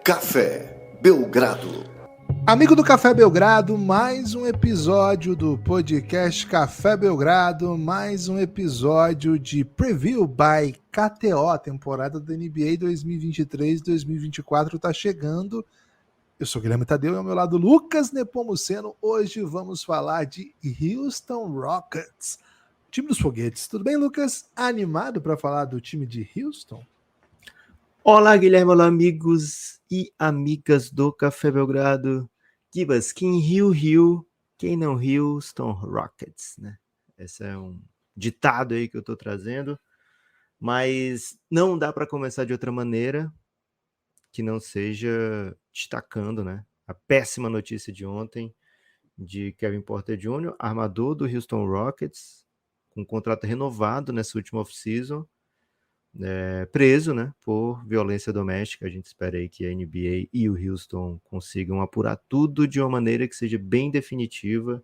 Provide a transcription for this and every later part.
Café Belgrado. Amigo do Café Belgrado, mais um episódio do podcast Café Belgrado, mais um episódio de Preview by KTO, temporada da NBA 2023-2024 tá chegando. Eu sou Guilherme Tadeu e ao meu lado Lucas Nepomuceno. Hoje vamos falar de Houston Rockets, time dos foguetes. Tudo bem, Lucas? Animado para falar do time de Houston? Olá, Guilherme, olá, amigos e amigas do Café Belgrado. Gibas, quem riu, quem não riu, Houston Rockets, né? Esse é um ditado aí que eu tô trazendo, mas não dá para começar de outra maneira que não seja destacando, né? A péssima notícia de ontem de Kevin Porter Jr., armador do Houston Rockets, com um contrato renovado nessa última off-season, preso, né, por violência doméstica. A gente espera aí que a NBA e o Houston consigam apurar tudo de uma maneira que seja bem definitiva,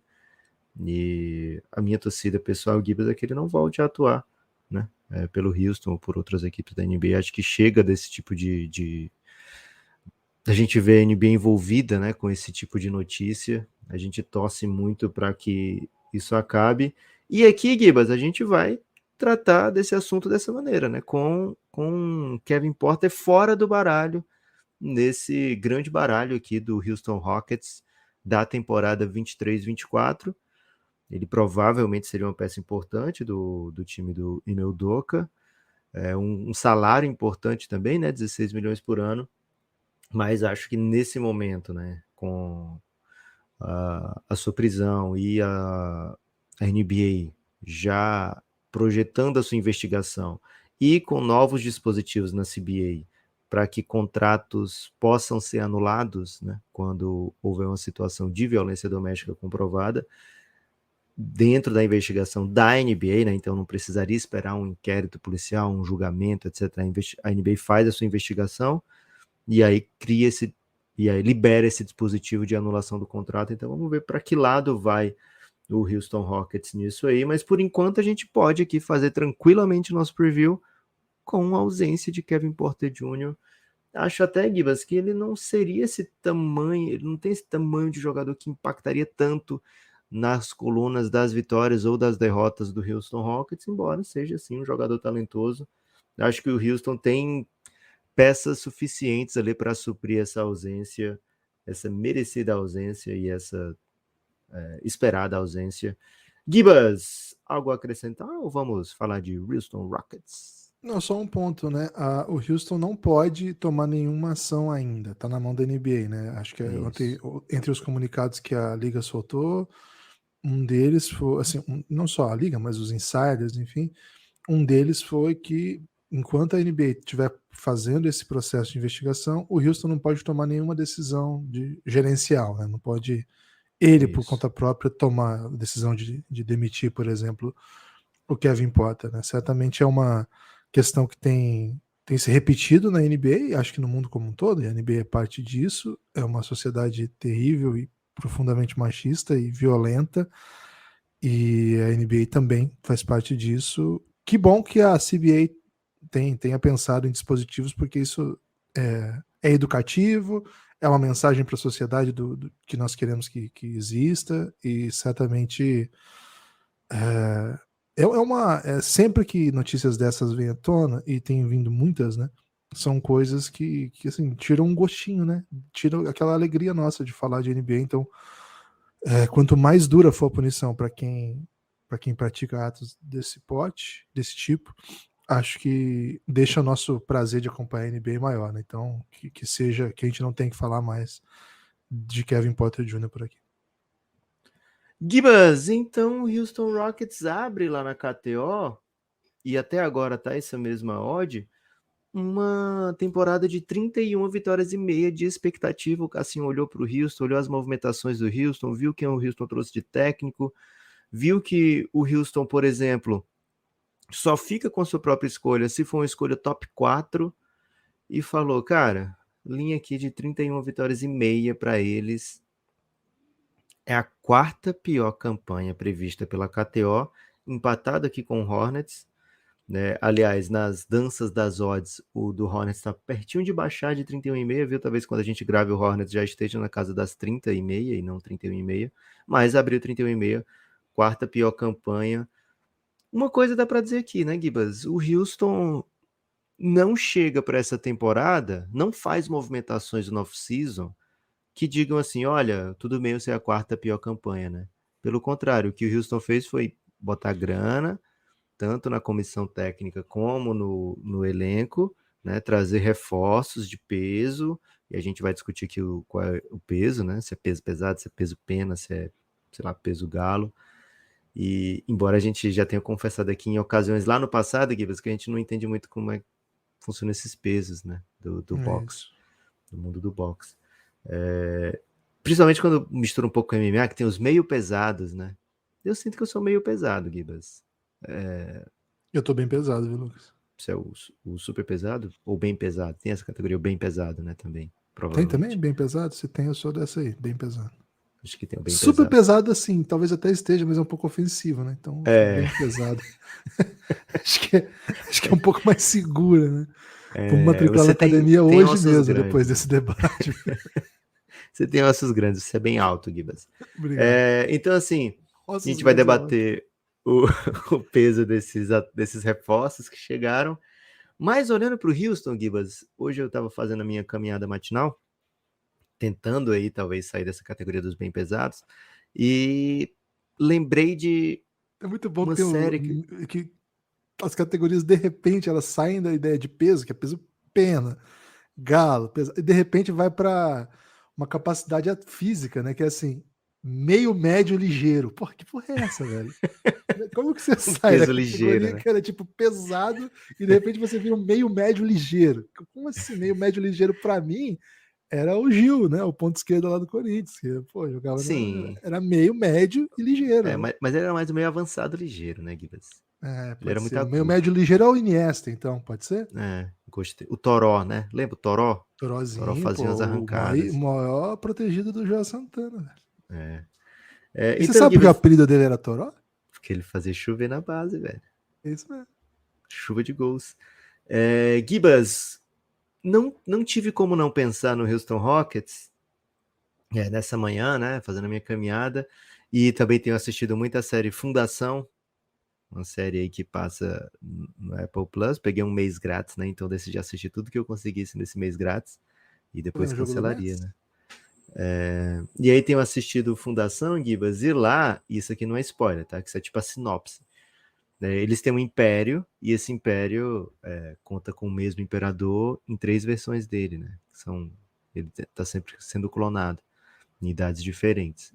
e a minha torcida pessoal, Gibbs, é que ele não volte a atuar, né, pelo Houston ou por outras equipes da NBA. Acho que chega desse tipo a gente vê a NBA envolvida, né, com esse tipo de notícia. A gente torce muito para que isso acabe. E aqui, Gibas, a gente vai tratar desse assunto dessa maneira, né? Com Kevin Porter fora do baralho, nesse grande baralho aqui do Houston Rockets da temporada 23-24. Ele provavelmente seria uma peça importante do time do Ime Udoka. Um salário importante também, né? 16 milhões por ano. Mas acho que nesse momento, né? Com a sua prisão e a NBA já projetando a sua investigação e com novos dispositivos na CBA para que contratos possam ser anulados, né, quando houver uma situação de violência doméstica comprovada dentro da investigação da NBA, né, então não precisaria esperar um inquérito policial, um julgamento, etc. A NBA faz a sua investigação e aí libera esse dispositivo de anulação do contrato. Então vamos ver para que lado vai o Houston Rockets nisso aí, mas por enquanto a gente pode aqui fazer tranquilamente nosso preview com a ausência de Kevin Porter Jr. Acho até, Gibas, que ele não seria esse tamanho, ele não tem esse tamanho de jogador que impactaria tanto nas colunas das vitórias ou das derrotas do Houston Rockets, embora seja assim um jogador talentoso. Acho que o Houston tem peças suficientes ali para suprir essa ausência, essa merecida ausência e essa esperada ausência. Gibas, algo a acrescentar ou vamos falar de Houston Rockets? Não, só um ponto, né? O Houston não pode tomar nenhuma ação ainda. Tá na mão da NBA, né? Acho que entre os comunicados que a Liga soltou, um deles foi, assim, não só a Liga, mas os insiders, enfim, um deles foi que enquanto a NBA estiver fazendo esse processo de investigação, o Houston não pode tomar nenhuma decisão gerencial, né? Não pode ele, por conta própria, tomar a decisão de demitir, por exemplo, o Kevin Porter, né? Certamente é uma questão que tem se repetido na NBA, acho que no mundo como um todo, e a NBA é parte disso, é uma sociedade terrível e profundamente machista e violenta, e a NBA também faz parte disso. Que bom que a CBA tenha pensado em dispositivos, porque isso é educativo, é uma mensagem para a sociedade do que nós queremos que exista, e certamente sempre que notícias dessas vêm à tona, e tem vindo muitas, né? São coisas que assim, tiram um gostinho, né? Tiram aquela alegria nossa de falar de NBA. Então, quanto mais dura for a punição para quem pratica atos desse tipo, acho que deixa o nosso prazer de acompanhar a NBA maior, né? Então, que a gente não tem que falar mais de Kevin Porter Jr. por aqui. Gibas, então o Houston Rockets abre lá na KTO, e até agora tá essa mesma odd, uma temporada de 31 vitórias e meia de expectativa. Assim, olhou para o Houston, olhou as movimentações do Houston, viu quem o Houston trouxe de técnico, viu que o Houston, por exemplo, só fica com a sua própria escolha se for uma escolha top 4, e falou, cara, linha aqui de 31 vitórias e meia para eles. É a quarta pior campanha prevista pela KTO, empatado aqui com o Hornets. né? Aliás, nas danças das odds, o do Hornets está pertinho de baixar de 31,5, viu? Talvez quando a gente grave o Hornets já esteja na casa das 30,5 e não 31,5, mas abriu 31,5, quarta pior campanha. Uma coisa dá para dizer aqui, né, Gibas? O Houston não chega para essa temporada, não faz movimentações no off-season que digam assim, olha, tudo bem você é a quarta pior campanha, né? Pelo contrário, o que o Houston fez foi botar grana, tanto na comissão técnica como no elenco, né? Trazer reforços de peso, e a gente vai discutir aqui qual é o peso, né? Se é peso pesado, se é peso pena, se é, sei lá, peso galo. E embora a gente já tenha confessado aqui em ocasiões lá no passado, Gibbs, que a gente não entende muito como é que funcionam esses pesos, né? Do boxe, do mundo do boxe. Principalmente quando mistura um pouco com MMA, que tem os meio pesados, né? Eu sinto que eu sou meio pesado, Gibas. Eu tô bem pesado, viu, Lucas? Você é o super pesado ou bem pesado? Tem essa categoria, o bem pesado, né? Também, Tem provavelmente. também bem pesado? Se tem, eu sou dessa aí, bem pesado. Acho que tem o bem super pesado. pesado, assim, talvez até esteja, mas é um pouco ofensivo, né? Então, bem pesado. acho que é um pouco mais segura, né? Vamos matricular na academia tem hoje ossos mesmo, grandes, depois né? desse debate. Você tem ossos grandes, você é bem alto, Gibas. Obrigado. Então, assim, Ossos a gente vai grandes é debater o peso desses reforços que chegaram. Mas olhando para o Houston, Gibas, hoje eu estava fazendo a minha caminhada matinal, tentando aí talvez sair dessa categoria dos bem pesados, e lembrei de É muito bom uma que, série que as categorias, de repente, elas saem da ideia de peso, que é peso pena, galo, peso, e de repente vai para uma capacidade física, né? Que é assim, meio, médio, ligeiro. Porra, que porra é essa, velho? Como que você um sai da peso ligeiro, categoria né? que era tipo pesado e de repente você vira um meio, médio, ligeiro? Como assim, meio, médio, ligeiro pra mim? Era o Gil, né? O ponto esquerdo lá do Corinthians. Que, pô, jogava Sim, era meio, médio e ligeiro, né? mas ele era mais meio avançado ligeiro, né, Gibas? Ele era Pode muito ser. O meio, agudo. médio, ligeiro é o Iniesta, então, pode ser? Gostei. O Toró, né? Lembra o Toró? O Toró Torozinho, pô, fazia umas o maior, arrancadas. maior protegido do João Santana, velho. E você Então, sabe por que o Gibas, apelido dele era Toró? porque ele fazia chover na base, velho. É isso mesmo. Chuva de gols. Gibas, não tive como não pensar no Houston Rockets nessa manhã, né? Fazendo a minha caminhada. E também tenho assistido muita série Fundação, uma série aí que passa no Apple Plus. Peguei um mês grátis, né? Então decidi assistir tudo que eu conseguisse nesse mês grátis. E depois Vendo o jogo do cancelaria, Mets? né? E aí tenho assistido Fundação, Gibas, e lá, isso aqui não é spoiler, tá? Que isso é tipo a sinopse. Eles têm um império, e esse império conta com o mesmo imperador em 3 versões dele, né? Ele está sempre sendo clonado em idades diferentes.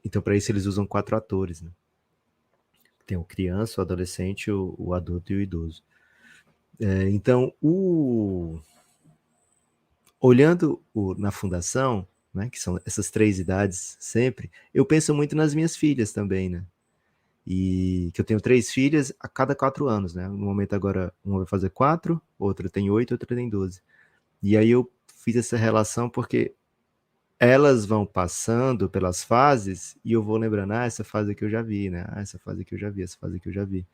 Então, para isso, eles usam 4 atores, né? Tem o criança, o adolescente, o adulto e o idoso. Então, olhando na fundação, né, que são essas 3 idades sempre, eu penso muito nas minhas filhas também, né? E que eu tenho 3 filhas a cada 4 anos, né? No momento agora, uma vai fazer 4, outra tem 8, outra tem 12. E aí eu fiz essa relação porque elas vão passando pelas fases e eu vou lembrando, essa fase que eu já vi, né? Essa fase que eu já vi, essa fase que eu já vi.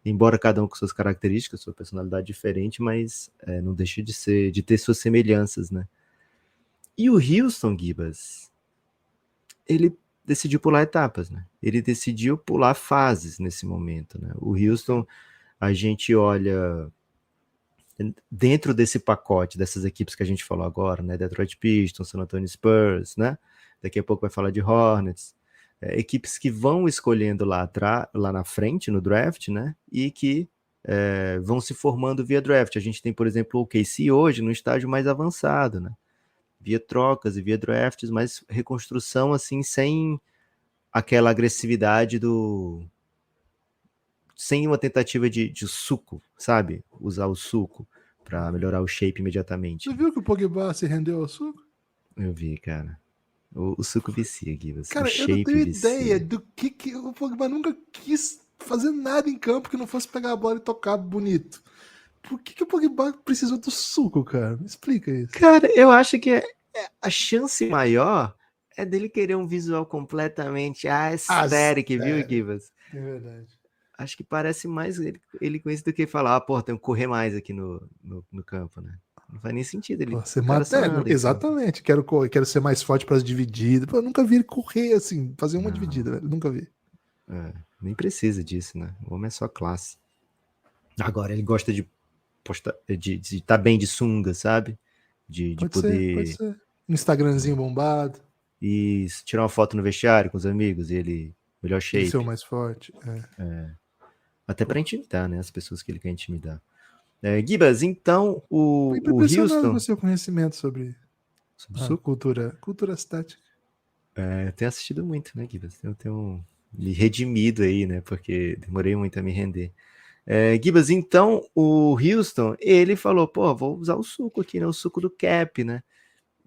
Embora cada um com suas características, sua personalidade diferente, mas não deixa de ter suas semelhanças, né? E o Houston, Gibas, ele decidiu pular etapas, né? Ele decidiu pular fases nesse momento, né? O Houston, a gente olha dentro desse pacote dessas equipes que a gente falou agora, né? Detroit Pistons, San Antonio Spurs, né? Daqui a pouco vai falar de Hornets, equipes que vão escolhendo lá na frente no draft, né? E que vão se formando via draft. A gente tem, por exemplo, o OKC hoje no estágio mais avançado, né? Via trocas e via drafts, mas reconstrução assim sem aquela agressividade sem uma tentativa de suco, sabe? Usar o suco para melhorar o shape imediatamente. Você viu que o Pogba se rendeu ao suco? Eu vi, cara. O suco vicia, Gibas. O Cara, eu não shape tenho ideia vicia. do que o Pogba nunca quis fazer nada em campo que não fosse pegar a bola e tocar bonito. Por que o Pogba precisou do suco, cara? Me explica isso. Cara, eu acho que a chance maior é dele querer um visual completamente aesthetic, viu, Sério. Gibas? É verdade. acho que parece mais ele com isso do que falar, pô, tem que correr mais aqui no campo, né? Não faz nem sentido. Você O cara mata, só anda em campo. exatamente. Quero ser mais forte para as divididas. Pô, eu nunca vi ele correr assim, fazer uma Não, dividida, velho. Nunca vi. nem precisa disso, né? O homem é só classe. Agora, ele gosta de estar bem de sunga, sabe? De Pode poder ser. Um Instagramzinho bombado, tirar uma foto no vestiário com os amigos, e ele, melhor ele ser o shape. mais forte. Até para intimidar, né? As pessoas que ele quer intimidar. Gibas, então, Tô o impressionado com o Houston. seu conhecimento sobre Sobre o a suco? cultura estática. Eu tenho assistido muito, né, Gibas? Eu tenho me redimido aí, né? Porque demorei muito a me render. Gibas, então, o Houston, ele falou, pô, vou usar o suco aqui, né? O suco do cap, né?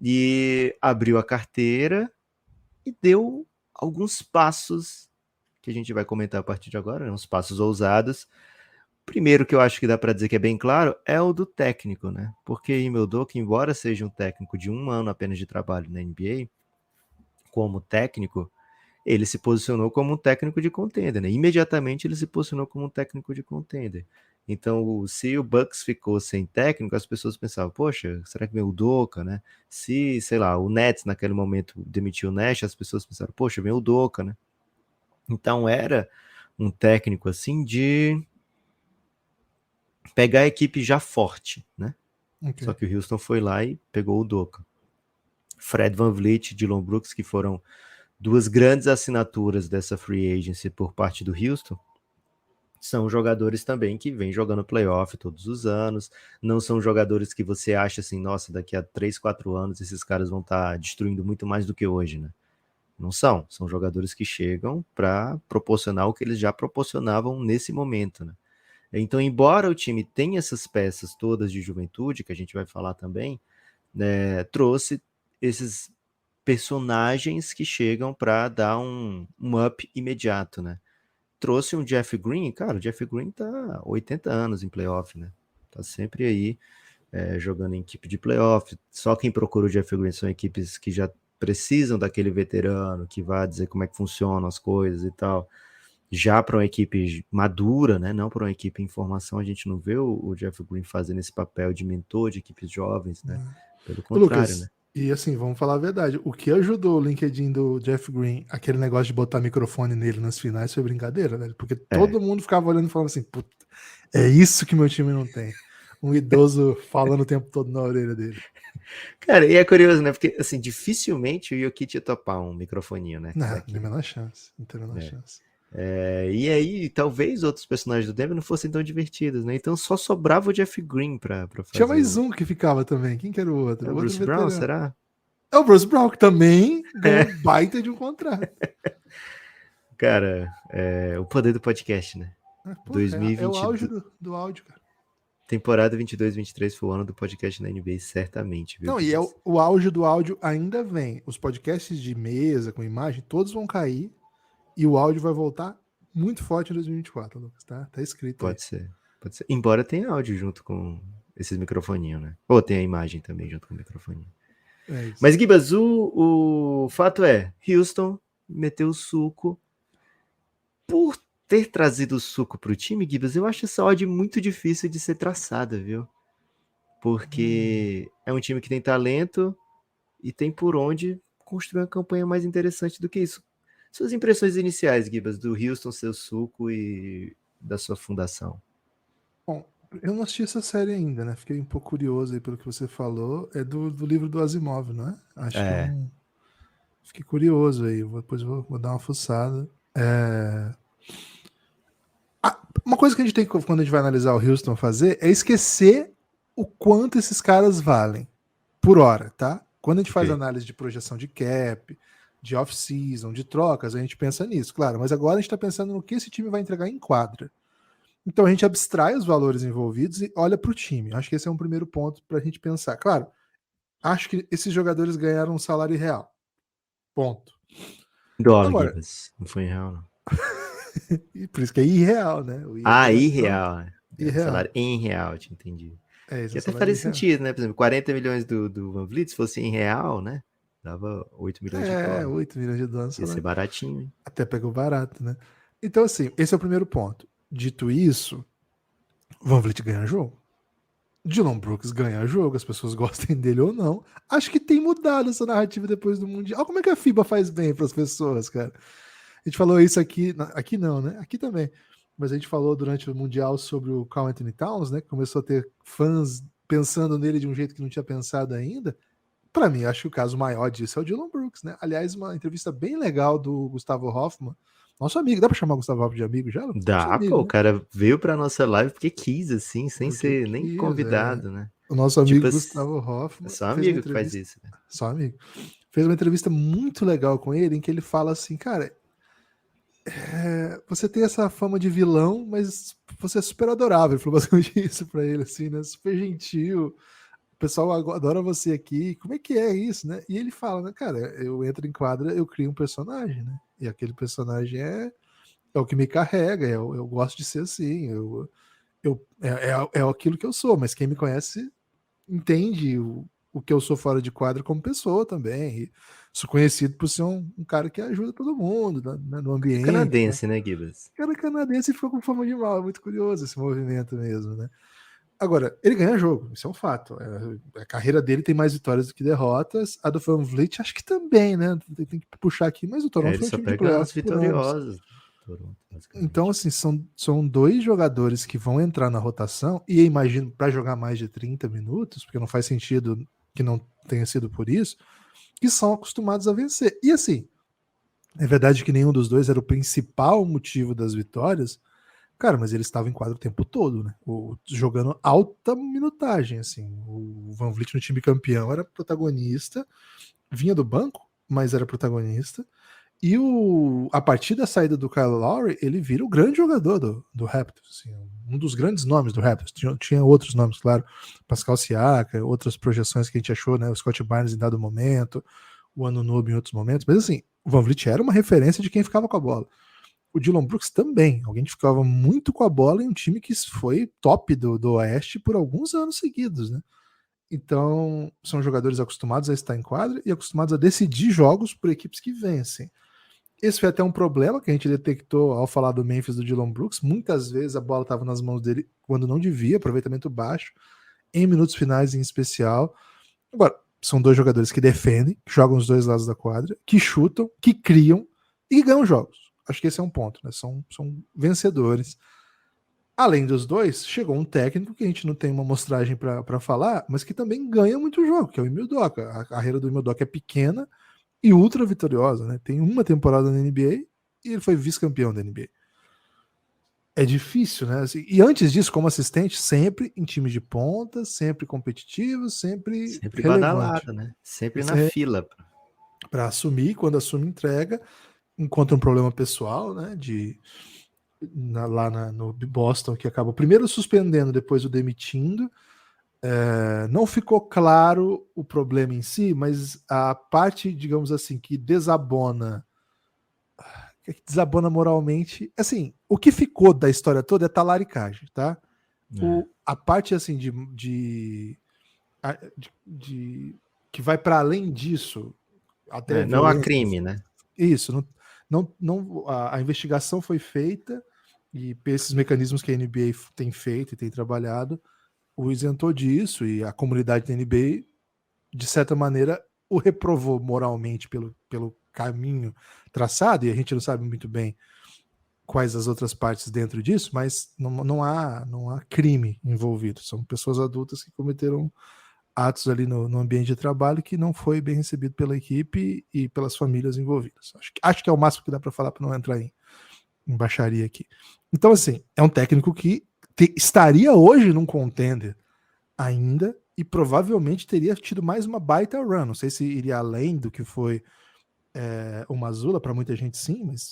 E abriu a carteira e deu alguns passos que a gente vai comentar a partir de agora, né? Uns passos ousados. Primeiro que eu acho que dá para dizer que é bem claro é o do técnico, né? Porque Ime Udoka, embora seja um técnico de 1 ano apenas de trabalho na NBA, como técnico, ele se posicionou como um técnico de contender, né? Imediatamente ele se posicionou como um técnico de contender. Então, se o Bucks ficou sem técnico, as pessoas pensavam, poxa, será que vem o Udoka, né? Se, sei lá, o Nets naquele momento demitiu o Nash, as pessoas pensaram, poxa, vem o Udoka, né? Então era um técnico assim de pegar a equipe já forte, né? Okay. Só que o Houston foi lá e pegou o Udoka. Fred VanVleet, Dillon Brooks, que foram duas grandes assinaturas dessa free agency por parte do Houston, são jogadores também que vêm jogando playoff todos os anos, não são jogadores que você acha assim, nossa, daqui a 3, 4 anos esses caras vão estar destruindo muito mais do que hoje, né? Não são jogadores que chegam para proporcionar o que eles já proporcionavam nesse momento, né? Então, embora o time tenha essas peças todas de juventude, que a gente vai falar também, né, trouxe esses personagens que chegam para dar um up imediato, né? Trouxe um Jeff Green, cara, o Jeff Green tá 80 anos em playoff, né? Tá sempre aí jogando em equipe de playoff. Só quem procura o Jeff Green são equipes que já precisam daquele veterano que vai dizer como é que funcionam as coisas e tal. Já para uma equipe madura, né? Não para uma equipe em formação, a gente não vê o Jeff Green fazendo esse papel de mentor de equipes jovens, né? Pelo contrário, né? Lucas, e assim, vamos falar a verdade. O que ajudou o LinkedIn do Jeff Green, aquele negócio de botar microfone nele nas finais, foi brincadeira, velho. Porque todo mundo ficava olhando e falando assim, puta, é isso que meu time não tem. Um idoso falando o tempo todo na orelha dele. Cara, e é curioso, né? Porque, assim, dificilmente o Jokic ia topar um microfoninho, né? Não, nem a menor chance. Não tem a menor chance. E aí, talvez outros personagens do Denver não fossem tão divertidos, né? Então só sobrava o Jeff Green pra fazer. Tinha mais um que ficava também. Quem que era o outro? É o outro Bruce veterano. Brown, será? É o Bruce Brown, que também ganhou um baita de um contrato. Cara, o poder do podcast, né? Pô, 2020, é o auge do áudio, cara. Temporada 22-23 foi o ano do podcast na NBA, certamente, viu? Não, e o auge do áudio ainda vem. Os podcasts de mesa, com imagem, todos vão cair e o áudio vai voltar muito forte em 2024, Lucas, tá? Tá escrito Pode aí. ser. Embora tenha áudio junto com esses microfoninhos, né? Ou tem a imagem também junto com o microfoninho. É isso. Mas, Gibas, o fato é, Houston meteu o suco. Por ter trazido o suco pro time, Gibas, eu acho essa odd muito difícil de ser traçada, viu? Porque é um time que tem talento e tem por onde construir uma campanha mais interessante do que isso. Suas impressões iniciais, Gibas, do Houston, seu suco e da sua fundação. Bom, eu não assisti essa série ainda, né? Fiquei um pouco curioso aí pelo que você falou. É do livro do Asimov, não é? Acho que eu fiquei curioso aí. Depois vou dar uma fuçada. Uma coisa que a gente tem quando a gente vai analisar o Houston fazer é esquecer o quanto esses caras valem por hora, tá? Quando a gente faz análise de projeção de cap, de off-season, de trocas, a gente pensa nisso, claro. Mas agora a gente está pensando no que esse time vai entregar em quadra. Então a gente abstrai os valores envolvidos e olha para o time. Acho que esse é um primeiro ponto para a gente pensar. Claro, acho que esses jogadores ganharam um salário real. Ponto. Dólar, Agora, Gibas. Não foi em real, não. e por isso que é irreal, né? Irreal. Irreal. Salário em real, te entendi. É isso, que até faria sentido, né? Por exemplo, 40 milhões do Van Vliet, se fosse em real, né? Dava 8 milhões de dólares. 8 milhões de dólares. Ia ser baratinho, hein? Até pegou barato, né? Então, assim, esse é o primeiro ponto. Dito isso, Van Vliet ganha jogo. Dylan Brooks ganha jogo, as pessoas gostem dele ou não. Acho que tem mudado essa narrativa depois do Mundial. Olha como é que a FIBA faz bem para as pessoas, cara. A gente falou isso aqui, aqui não, né? Aqui também. Mas a gente falou durante o Mundial sobre o Karl Anthony Towns, né? Que começou a ter fãs pensando nele de um jeito que não tinha pensado ainda. Para mim, acho que o caso maior disso é o Dylan Brooks, né? Aliás, uma entrevista bem legal do Gustavo Hoffman, nosso amigo. Dá para chamar o Gustavo Hoffman de amigo já? Dá, Amigo, pô, né? o cara veio pra nossa live porque quis, assim, sem Porque ser nem quis, convidado, né? O nosso amigo Tipo, Gustavo é Hoffman só fez uma amigo que faz entrevista, isso, né? só amigo, fez uma entrevista muito legal com ele, em que ele fala assim, cara, você tem essa fama de vilão, mas você é super adorável. Ele falou basicamente isso pra ele, assim, né? Super gentil. O pessoal adora você aqui. Como é que é isso, né? E ele fala, né, cara, eu entro em quadra, eu crio um personagem, né? E aquele personagem é o que me carrega, eu gosto de ser assim, é aquilo que eu sou, mas quem me conhece entende o que eu sou fora de quadro como pessoa também. E sou conhecido por ser um cara que ajuda todo mundo no ambiente. Né? Canadense, né, Gibas? O cara canadense ficou com fama de mal, é muito curioso esse movimento mesmo, né? Agora, ele ganha jogo, isso é um fato. A carreira dele tem mais vitórias do que derrotas. A do Van Vliet, acho que também, né? Tem que puxar aqui, mas o Toronto Ele foi um só time de pega as playoffs por anos. vitoriosas do Toronto, Então, basicamente. assim, são dois jogadores que vão entrar na rotação, e eu imagino para jogar mais de 30 minutos, porque não faz sentido que não tenha sido por isso, que são acostumados a vencer. E assim, é verdade que nenhum dos dois era o principal motivo das vitórias, cara, mas ele estava em quadro o tempo todo, né? Jogando alta minutagem, assim. O Van Vliet no time campeão era protagonista, vinha do banco, mas era protagonista. E a partir da saída do Kyle Lowry, ele vira o grande jogador do Raptors, assim, um dos grandes nomes do Raptors. Tinha outros nomes, claro, Pascal Siaka, outras projeções que a gente achou, né? O Scott Barnes em dado momento, o Anunoby em outros momentos. Mas assim, o Van Vliet era uma referência de quem ficava com a bola. O Dylan Brooks também, alguém que ficava muito com a bola em um time que foi top do Oeste por alguns anos seguidos, né? Então, são jogadores acostumados a estar em quadra e acostumados a decidir jogos por equipes que vencem. Esse foi até um problema que a gente detectou ao falar do Memphis do Dylan Brooks. Muitas vezes a bola estava nas mãos dele quando não devia, aproveitamento baixo, em minutos finais em especial. Agora, são dois jogadores que defendem, que jogam os dois lados da quadra, que chutam, que criam e ganham jogos. Acho que esse é um ponto, né? São vencedores. Além dos dois, chegou um técnico que a gente não tem uma amostragem para falar, mas que também ganha muito jogo, que é o Emil Doca. A carreira do Emil Doca é pequena, e ultra vitoriosa, né? Tem uma temporada na NBA e ele foi vice-campeão da NBA. É difícil, né? Assim, e antes disso, como assistente, sempre em time de ponta, sempre competitivo, sempre Sempre relevante. badalado, né? Sempre na fila. Para assumir, quando assume, entrega, encontra um problema pessoal, né? Lá no Boston, que acaba primeiro suspendendo, depois o demitindo. Não ficou claro o problema em si, mas a parte, digamos assim, que desabona moralmente. Assim, o que ficou da história toda é talaricagem, tá? A parte, assim, que vai para além disso, até Não há violência. crime, né? Isso, a investigação foi feita e esses mecanismos que a NBA tem feito e tem trabalhado o isentou disso e a comunidade da NBA, de certa maneira, o reprovou moralmente pelo caminho traçado, e a gente não sabe muito bem quais as outras partes dentro disso, mas não há crime envolvido. São pessoas adultas que cometeram atos ali no ambiente de trabalho que não foi bem recebido pela equipe e pelas famílias envolvidas. Acho que é o máximo que dá para falar para não entrar em baixaria aqui. Então, assim, é um técnico que estaria hoje num contender ainda e provavelmente teria tido mais uma baita run. Não sei se iria além do que foi o Mazzulla, para muita gente sim, mas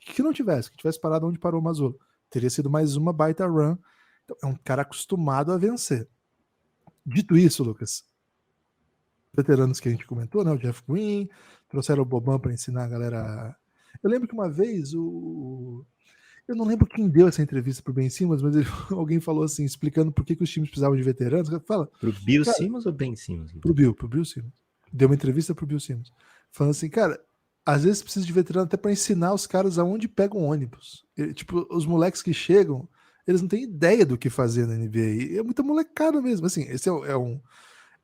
que não tivesse, que tivesse parado onde parou o Mazzulla, teria sido mais uma baita run. Então, é um cara acostumado a vencer. Dito isso, Lucas, veteranos que a gente comentou, né? O Jeff Green, trouxeram o Boban para ensinar a galera. Eu lembro que uma vez eu não lembro quem deu essa entrevista pro Ben Simmons, mas alguém falou assim, explicando por que os times precisavam de veteranos. Fala, pro Bill cara, Simmons ou Ben Simmons? Pro Bill Simmons. Deu uma entrevista pro Bill Simmons. Falando assim, cara, às vezes precisa de veterano até para ensinar os caras aonde pegam ônibus. Tipo, os moleques que chegam, eles não têm ideia do que fazer na NBA. E é muita molecada mesmo. Assim, esse é um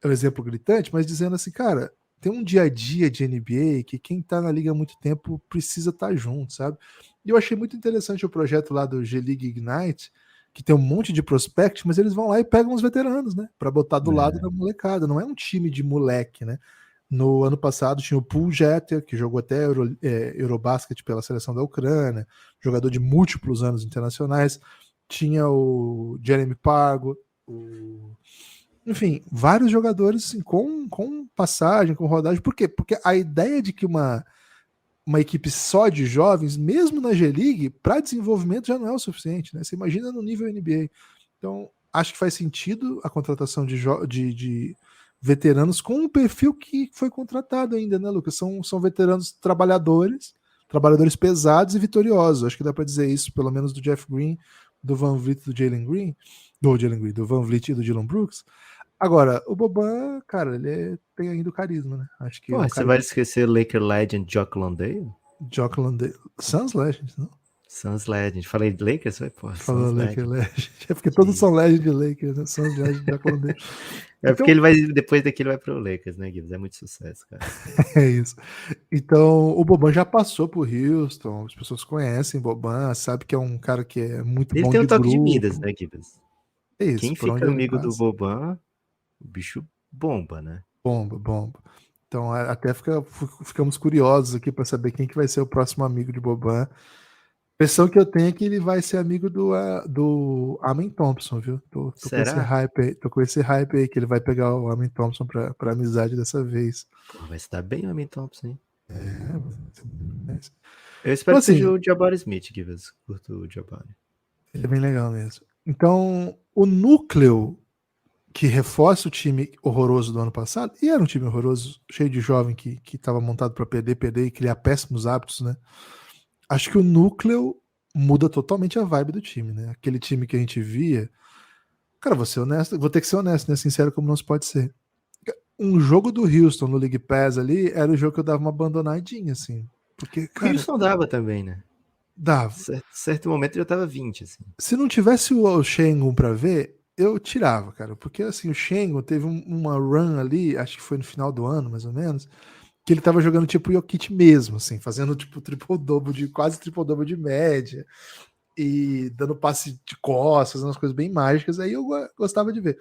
exemplo gritante, mas dizendo assim, cara, tem um dia a dia de NBA que quem tá na liga há muito tempo precisa estar junto, sabe? E eu achei muito interessante o projeto lá do G-League Ignite, que tem um monte de prospect, mas eles vão lá e pegam os veteranos, né? Pra botar do lado da molecada. Não é um time de moleque, né? No ano passado tinha o Poole Jeter, que jogou até Eurobasket pela seleção da Ucrânia, jogador de múltiplos anos internacionais. Tinha o Jeremy Pargo, enfim, vários jogadores assim, com passagem, com rodagem. Por quê? Porque a ideia de que uma equipe só de jovens, mesmo na G-League, para desenvolvimento já não é o suficiente, né? Você imagina no nível NBA. Então, acho que faz sentido a contratação de veteranos com um perfil que foi contratado ainda, né, Lucas? São veteranos trabalhadores pesados e vitoriosos. Acho que dá para dizer isso, pelo menos do Jeff Green, do Van Vliet, do Van Vliet e do Dylan Brooks. Agora, o Boban, cara, tem ainda o carisma, né? Acho que Pô, um você cara vai que esquecer Laker Legend Jock Landale? Jockland, Suns Legends, não? Suns Legend. Falei de Lakers? Pô, Falou Suns Laker Legend. Legend. É porque todos são Legend de Lakers, né? Suns Legend, Jockland. É porque Então, ele vai, depois daqui ele vai pro Lakers, né, Gibbs? É muito sucesso, cara. é isso. Então, o Boban já passou por Houston, as pessoas conhecem Boban, sabe que é um cara que é muito Ele bom tem um de toque de Midas, grupo. né, Gibbs? É isso, Quem por onde fica ele amigo do passa, Boban, o bicho bomba, né? bomba, bomba. Então, até ficamos curiosos aqui para saber quem que vai ser o próximo amigo de Boban. A impressão que eu tenho é que ele vai ser amigo do Amen Thompson, viu? Tô com esse Será? hype aí, que ele vai pegar o Amen Thompson pra amizade dessa vez. Pô, vai se dar bem o Amin Thompson, hein? É. Eu Então, espero que seja assim, o Jabari Smith, Gibbs. Curto o Jabari. ele é bem legal mesmo. Então, o núcleo que reforça o time horroroso do ano passado, e era um time horroroso, cheio de jovem que estava montado para perder e criar péssimos hábitos, né? Acho que o núcleo muda totalmente a vibe do time, né? Aquele time que a gente via. Cara, vou ser honesto, vou ter que ser honesto, né? Sincero como não se pode ser. Um jogo do Houston no League Pass ali era o jogo que eu dava uma abandonadinha, assim. Porque, O cara, Houston dava também, né? dava. Certo momento já tava 20, assim. Se não tivesse o Shengun pra ver, eu tirava, cara. Porque, assim, o Shengun teve uma run ali, acho que foi no final do ano, mais ou menos, que ele tava jogando tipo Jokic mesmo, assim, fazendo tipo quase triple-double de média e dando passe de costas, fazendo umas coisas bem mágicas. Aí eu gostava de ver.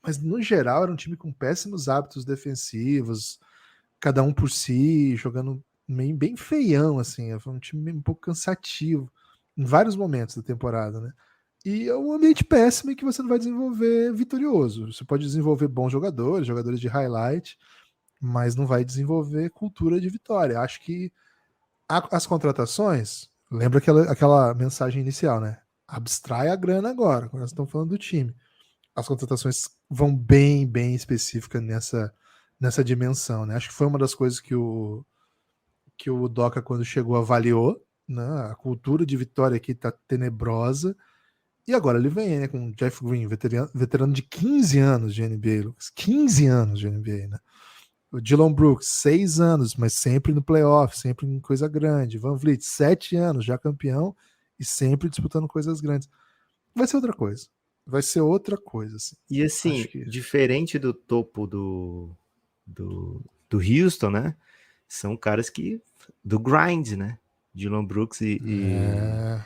Mas no geral era um time com péssimos hábitos defensivos, cada um por si, jogando bem feião, assim. Foi um time um pouco cansativo em vários momentos da temporada, né? E é um ambiente péssimo em que você não vai desenvolver vitorioso. Você pode desenvolver bons jogadores, jogadores de highlight, mas não vai desenvolver cultura de vitória. Acho que as contratações, lembra aquela mensagem inicial, né? Abstrai a grana agora, quando nós estamos falando do time. As contratações vão bem específicas nessa dimensão, né? Acho que foi uma das coisas que o Doca, quando chegou, avaliou, né? A cultura de vitória aqui tá tenebrosa. E agora ele vem, né, com o Jeff Green, veterano de 15 anos de NBA, Lucas. 15 anos de NBA, né? O Dylan Brooks, 6 anos, mas sempre no playoff, sempre em coisa grande. Van Vliet, 7 anos, já campeão e sempre disputando coisas grandes. Vai ser outra coisa. Vai ser outra coisa, assim. E Acho assim, que. diferente do topo do Houston, né? São caras que. Do grind, né? Dylan Brooks É...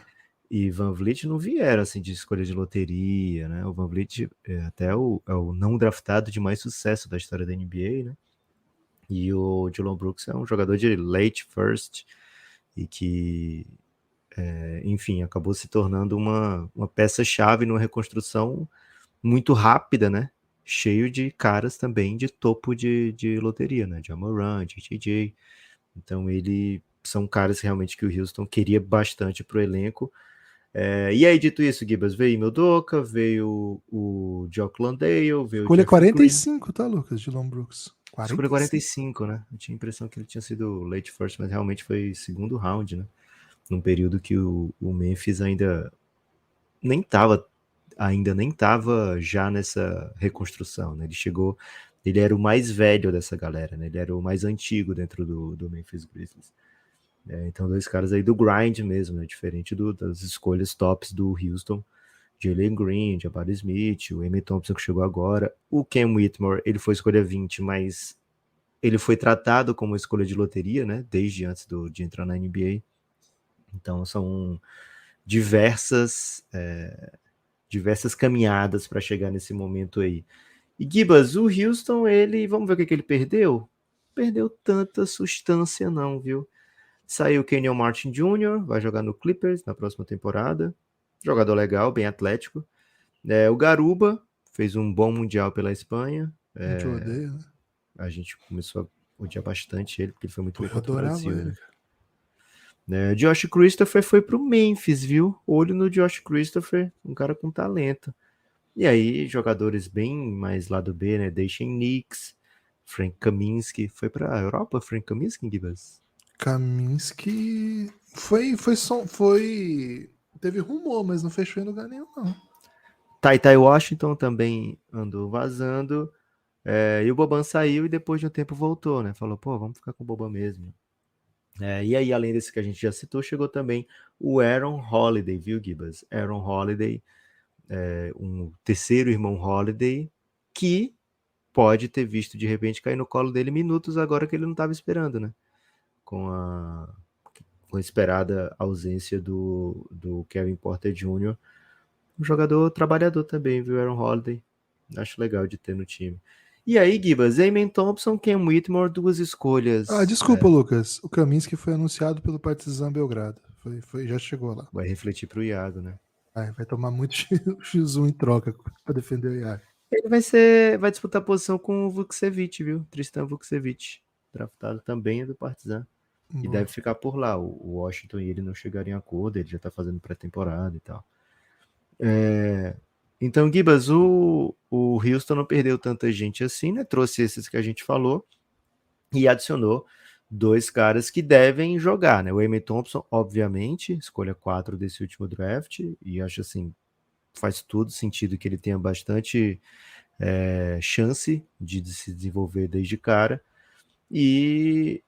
e Van Vliet não vieram assim de escolha de loteria, né? O Van Vliet até é o não draftado de mais sucesso da história da NBA, né? E o Dylan Brooks é um jogador de late first e que, enfim, acabou se tornando uma peça-chave numa reconstrução muito rápida, né? Cheio de caras também de topo de loteria, né? Ja Morant, JJ. Então são caras realmente que o Houston queria bastante pro elenco. E aí, dito isso, Gibas, veio Emil Doka, veio o Jock Landale, veio o Escolha Jeff Green. 45, tá, Lucas? Dylan Brooks. Escolha 45. 45, né? Eu tinha a impressão que ele tinha sido late first, mas realmente foi segundo round, né? Num período que o Memphis ainda nem estava já nessa reconstrução, né? Ele era o mais velho dessa galera, né? Ele era o mais antigo dentro do Memphis Grizzlies. Então, dois caras aí do grind mesmo, né? Diferente das escolhas tops do Houston. Jalen Green, Jabari Smith, o Amy Thompson que chegou agora. O Cam Whitmore, ele foi escolha 20, mas ele foi tratado como escolha de loteria, né? Desde antes de entrar na NBA. Então, são diversas caminhadas para chegar nesse momento aí. E Gibas, o Houston, vamos ver o que ele perdeu? Perdeu tanta substância não, viu? Saiu o Kenyon Martin Jr., vai jogar no Clippers na próxima temporada. Jogador legal, bem atlético. O Garuba fez um bom mundial pela Espanha. A gente odeia, né? A gente começou a odiar bastante ele, porque ele foi muito bem Eu contra o adorava Brasil, ele. né? Josh Christopher foi pro Memphis, viu? Olho no Josh Christopher, um cara com talento. E aí, jogadores bem mais lado B, né? Deixem Knicks, Frank Kaminsky. Foi pra Europa, Frank Kaminsky, Gibas? Kaminsky teve rumor, mas não fechou em lugar nenhum, não. Ty Washington também andou vazando. E o Boban saiu e depois de um tempo voltou, né? Falou, pô, vamos ficar com o Boban mesmo. E aí, além desse que a gente já citou, chegou também o Aaron Holiday, viu, Gibas? Aaron Holiday, um terceiro irmão Holiday, que pode ter visto de repente cair no colo dele minutos agora que ele não estava esperando, né? Com a esperada ausência do Kevin Porter Jr., um jogador trabalhador também, viu, Aaron Holiday? Acho legal de ter no time. E aí, Gibas, Amen Thompson, Cam Whitmore, duas escolhas. Desculpa, Lucas. O Kaminsky foi anunciado pelo Partizan Belgrado. Já chegou lá. Vai refletir pro Iago, né? Vai tomar muito X1 em troca para defender o Iago. Ele vai disputar posição com o Vukcevic, viu? Tristan Vukcevic, draftado também do Partizan. E deve ficar por lá. O Washington e ele não chegaram em acordo, ele já tá fazendo pré-temporada e tal. Então, Gibas, o Houston não perdeu tanta gente assim, né? Trouxe esses que a gente falou e adicionou dois caras que devem jogar, né? O Amen Thompson, obviamente, escolha 4 desse último draft, e acho assim, faz todo sentido que ele tenha bastante chance de se desenvolver desde cara. E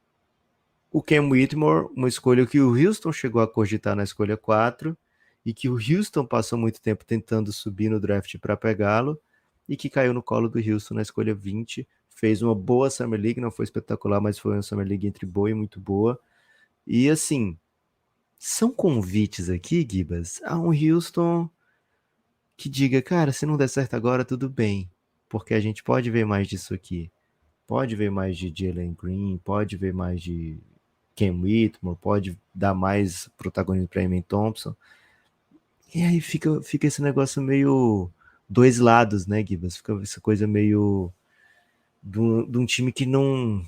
o Cam Whitmore, uma escolha que o Houston chegou a cogitar na escolha 4, e que o Houston passou muito tempo tentando subir no draft para pegá-lo, e que caiu no colo do Houston na escolha 20, fez uma boa Summer League, não foi espetacular, mas foi uma Summer League entre boa e muito boa. E assim, são convites aqui, Gibas, a um Houston que diga, cara, se não der certo agora, tudo bem, porque a gente pode ver mais disso aqui. Pode ver mais de Jalen Green, pode ver mais de Cam Whitmore, pode dar mais protagonismo para Amen Thompson. E aí fica esse negócio meio dois lados, né, Gibas? Fica essa coisa meio de um time que não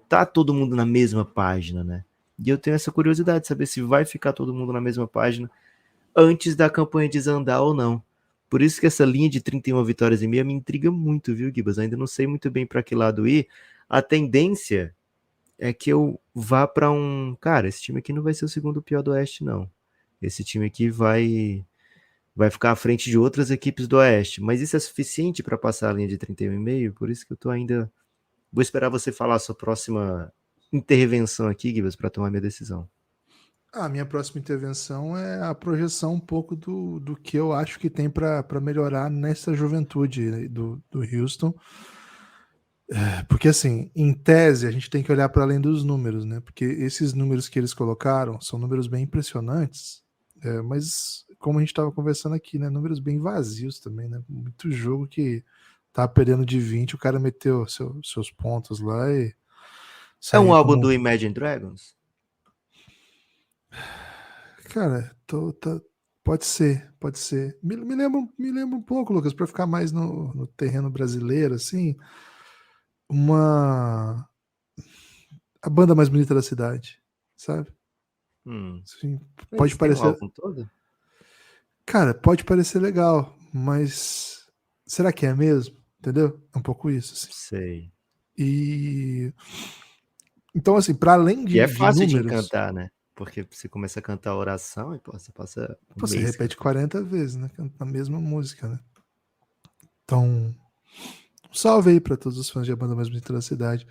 tá todo mundo na mesma página, né? E eu tenho essa curiosidade de saber se vai ficar todo mundo na mesma página antes da campanha desandar ou não. Por isso que essa linha de 31 vitórias e meia me intriga muito, viu, Gibas? Ainda não sei muito bem para que lado ir. A tendência é que eu vá para cara, esse time aqui não vai ser o segundo pior do Oeste, não. Esse time aqui vai ficar à frente de outras equipes do Oeste. Mas isso é suficiente para passar a linha de 31,5? Por isso que eu tô ainda... Vou esperar você falar a sua próxima intervenção aqui, Gibas, para tomar minha decisão. A minha próxima intervenção é a projeção um pouco do que eu acho que tem para melhorar nessa juventude do Houston. Porque, assim, em tese, a gente tem que olhar para além dos números, né? Porque esses números que eles colocaram são números bem impressionantes, mas, como a gente estava conversando aqui, né? Números bem vazios também, né? Muito jogo que tá perdendo de 20, o cara meteu seus pontos lá e... É um álbum do Imagine Dragons? Cara, pode ser. Me lembra um pouco, Lucas, para ficar mais no terreno brasileiro, assim, a banda mais bonita da cidade, sabe? Assim, pode parecer. Um álbum todo? Cara, pode parecer legal, mas será que é mesmo? Entendeu? É um pouco isso, assim. Sei. E então, assim, para além de é fácil de números, encantar, né? Porque você começa a cantar a oração e você passa você repete 40 vezes, né? A mesma música, né? Então, salve aí para todos os fãs da banda mais bonita da cidade.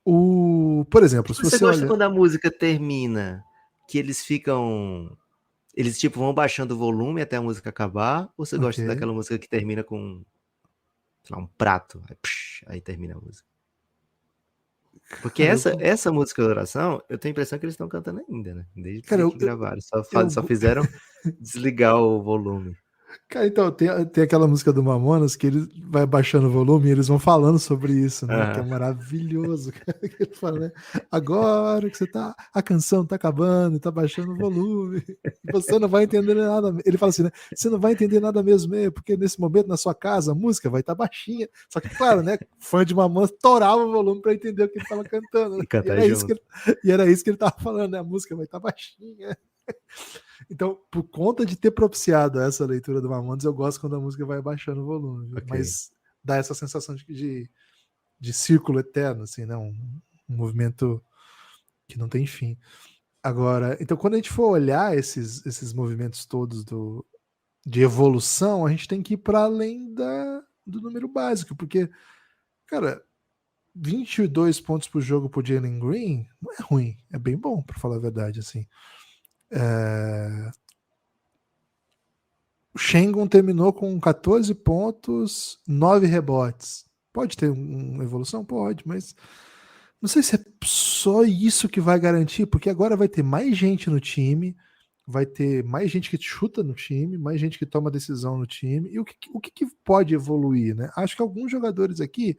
Por exemplo, se você gosta olha... quando a música termina que eles ficam... Eles, tipo, vão baixando o volume até a música acabar, ou você gosta daquela música que termina com, sei lá, um prato, aí, aí termina a música? Porque Cara, essa música de oração, eu tenho a impressão que eles estão cantando ainda, né? Desde que gravaram. Só eu, fizeram desligar o volume. Cara, então, tem aquela música do Mamonas que ele vai baixando o volume e eles vão falando sobre isso, né? Que é maravilhoso, cara. Que ele fala, né? Agora que a canção tá acabando, tá baixando o volume, e você não vai entender nada. Ele fala assim, né? Você não vai entender nada mesmo, porque nesse momento na sua casa a música vai estar baixinha. Só que, claro, né? Fã de Mamonas torava o volume para entender o que ele tava cantando. Né? E cantar junto. E era isso que ele tava falando, né? A música vai estar baixinha. Então, por conta de ter propiciado essa leitura do Mamonas, eu gosto quando a música vai baixando o volume, okay. Mas dá essa sensação de círculo eterno, assim, né? Um movimento que não tem fim. Agora, então, quando a gente for olhar esses movimentos todos de evolução, a gente tem que ir para além do número básico, porque, cara, 22 pontos por jogo por Jalen Green não é ruim, é bem bom, para falar a verdade, assim. O Şengün terminou com 14 pontos, 9 rebotes. Pode ter uma evolução? Pode, mas não sei se é só isso que vai garantir, porque agora vai ter mais gente no time, vai ter mais gente que chuta no time, mais gente que toma decisão no time. E o que pode evoluir, né? Acho que alguns jogadores aqui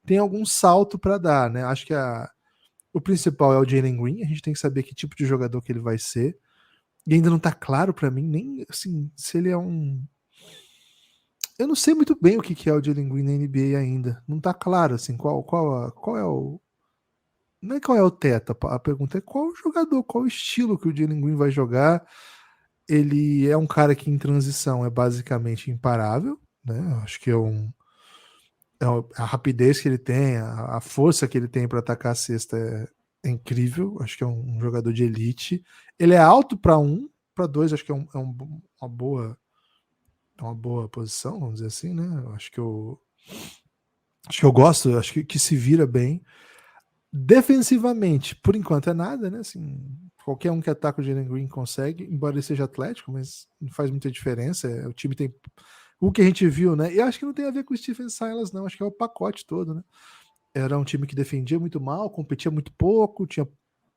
têm algum salto para dar, né? Acho que o principal é o Jalen Green, a gente tem que saber que tipo de jogador que ele vai ser. E ainda não tá claro para mim, nem assim, se ele é um. Eu não sei muito bem o que é o Jalen Green na NBA ainda. Não tá claro, assim, qual é o. Não é qual é o teto, a pergunta é qual o jogador, qual o estilo que o Jalen Green vai jogar. Ele é um cara que em transição é basicamente imparável, né? Acho que a rapidez que ele tem, a força que ele tem para atacar a cesta é incrível. Acho que é um jogador de elite. Ele é alto para para dois, acho que é uma boa posição, vamos dizer assim, né? Acho que eu gosto, acho que se vira bem. Defensivamente, por enquanto é nada, né? Assim, qualquer um que ataca o Jalen Green consegue, embora ele seja atlético, mas não faz muita diferença. O time tem o que a gente viu, né? E acho que não tem a ver com o Stephen Silas, não. Acho que é o pacote todo, né? Era um time que defendia muito mal, competia muito pouco, tinha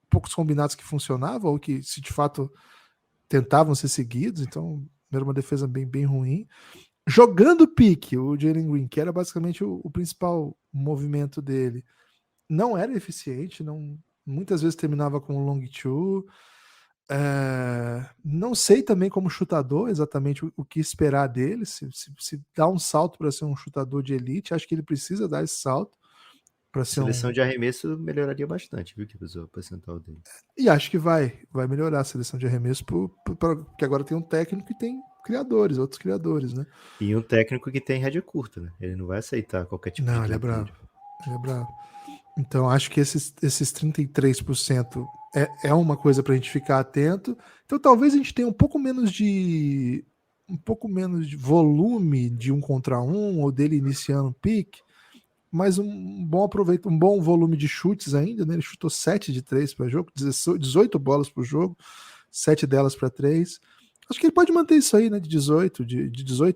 poucos combinados que funcionavam, ou que, se de fato, tentavam ser seguidos. Então, era uma defesa bem ruim. Jogando pique, o Jalen Green, que era basicamente o principal movimento dele, não era eficiente, muitas vezes terminava com um long two. Não sei também como chutador exatamente o que esperar dele, se dá um salto para ser um chutador de elite. Acho que ele precisa dar esse salto para ser seleção de arremesso melhoraria bastante, viu, que o percentual dele. E acho que vai melhorar a seleção de arremesso, porque agora tem um técnico e tem outros criadores, né? E um técnico que tem rédea curta, né? Ele não vai aceitar qualquer tipo de ele é bravo. Então, acho que esses 33% é uma coisa para a gente ficar atento. Então, talvez a gente tenha um pouco menos de volume de 1 contra 1, ou dele iniciando o pique, mas um bom volume de chutes ainda, né? Ele chutou 7 de 3 para jogo, 18 bolas por jogo, 7 delas para 3. Acho que ele pode manter isso aí, né? De 18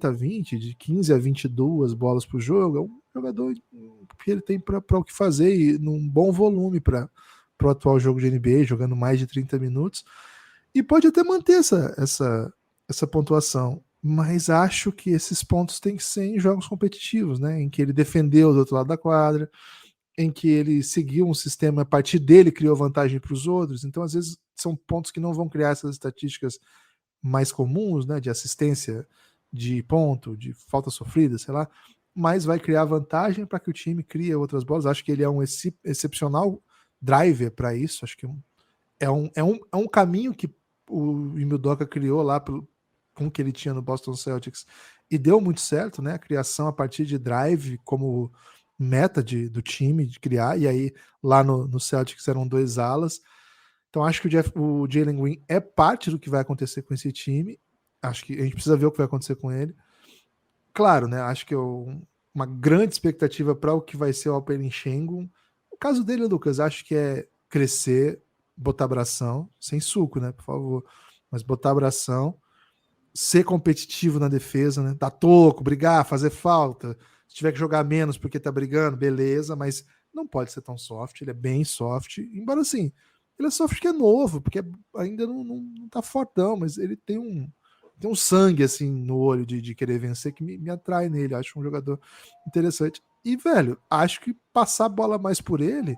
a 20, de 15 a 22 bolas por jogo. É um jogador que ele tem para o que fazer e num bom volume para o atual jogo de NBA, jogando mais de 30 minutos. E pode até manter essa pontuação. Mas acho que esses pontos têm que ser em jogos competitivos, né? Em que ele defendeu do outro lado da quadra, em que ele seguiu um sistema, a partir dele criou vantagem para os outros. Então, às vezes, são pontos que não vão criar essas estatísticas mais comuns, né? De assistência, de ponto, de falta sofrida, sei lá, mas vai criar vantagem para que o time crie outras bolas. Acho que ele é um excepcional driver para isso. Acho que é um caminho que o Ime Udoka criou lá com o que ele tinha no Boston Celtics e deu muito certo, né? A criação a partir de drive como meta do time de criar, e aí lá no Celtics eram 2 alas. Então acho que o Jalen Green é parte do que vai acontecer com esse time. Acho que a gente precisa ver o que vai acontecer com ele. Claro, né? Acho que uma grande expectativa para o que vai ser o Alperen Şengün. O caso dele, Lucas, acho que é crescer, botar abração, sem suco, né, por favor, mas botar abração, ser competitivo na defesa, né, dar toco, brigar, fazer falta, se tiver que jogar menos porque tá brigando, beleza, mas não pode ser tão soft, ele é bem soft, embora assim, ele é soft que é novo, porque ainda não tá fortão, mas ele tem um sangue assim no olho de querer vencer que me atrai nele, acho um jogador interessante. E, velho, acho que passar a bola mais por ele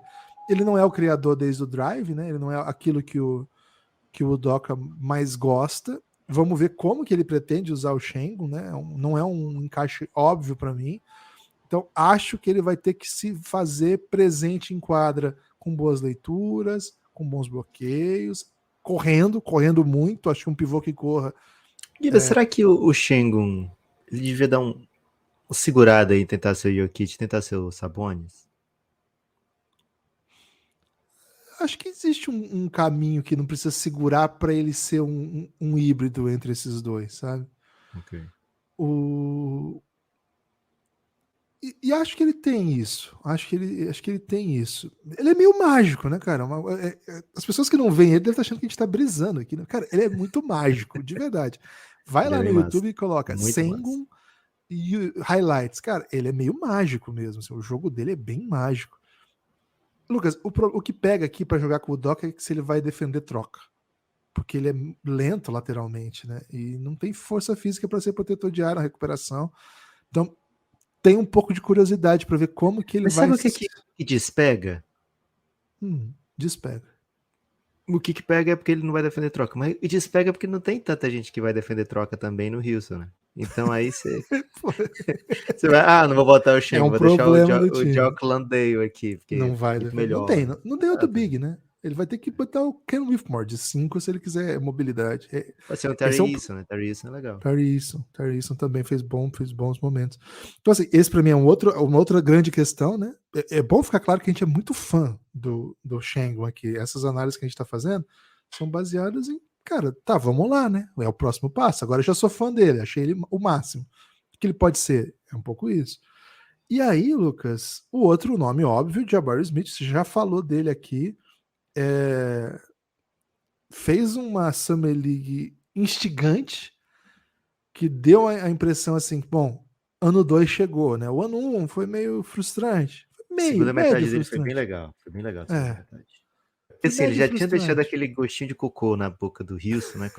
não é o criador desde o drive, né? Ele não é aquilo que o Udoka mais gosta. Vamos ver como que ele pretende usar o Şengün, né? Não é um encaixe óbvio para mim. Então, acho que ele vai ter que se fazer presente em quadra com boas leituras, com bons bloqueios, correndo muito. Acho que um pivô que corra. Guida, será que o Şengün ele devia dar uma segurada aí, tentar ser o Jokic, tentar ser o Sabonis? Acho que existe um caminho que não precisa segurar para ele ser um híbrido entre esses dois, sabe? Ok. E acho que ele tem isso. Acho que ele tem isso. Ele é meio mágico, né, cara? As pessoas que não veem ele devem estar achando que a gente tá brisando aqui, né? Cara, ele é muito mágico, de verdade. Vai Ele é lá no bem massa. YouTube e coloca Muito massa. Şengün e highlights. Cara, ele é meio mágico mesmo. Assim, o jogo dele é bem mágico. Lucas, o que pega aqui para jogar com o Doc é que se ele vai defender troca. Porque ele é lento lateralmente, né? E não tem força física para ser protetor de ar na recuperação. Então, tem um pouco de curiosidade para ver como que ele Mas vai. sabe o que despega? Despega. O que pega é porque ele não vai defender troca, mas e despega porque não tem tanta gente que vai defender troca também no Houston, né? Então aí você vai, não vou botar o Şengün, vou deixar o Jock Landale aqui, porque não vai muito defender. melhor. Não tem outro big, né? Ele vai ter que botar o Ken Whitmore de 5 se ele quiser mobilidade. Pode ser um Terry Eason, né? Terry Eason é legal. Terry Eason também fez bons momentos. Então, assim, esse pra mim é uma outra grande questão, né? É bom ficar claro que a gente é muito fã do Şengün aqui. Essas análises que a gente tá fazendo são baseadas em, cara, tá, vamos lá, né? É o próximo passo. Agora eu já sou fã dele, achei ele o máximo. O que ele pode ser? É um pouco isso. E aí, Lucas, o outro nome óbvio, Jabari Smith, você já falou dele aqui. Fez uma Summer League instigante que deu a impressão assim, bom, ano 2 chegou, né? O ano 1 foi meio frustrante. A segunda metade dele foi bem frustrante. legal. Foi bem legal a segunda metade. Foi Assim, ele já tinha frustrante. deixado aquele gostinho de cocô na boca do Houston, né?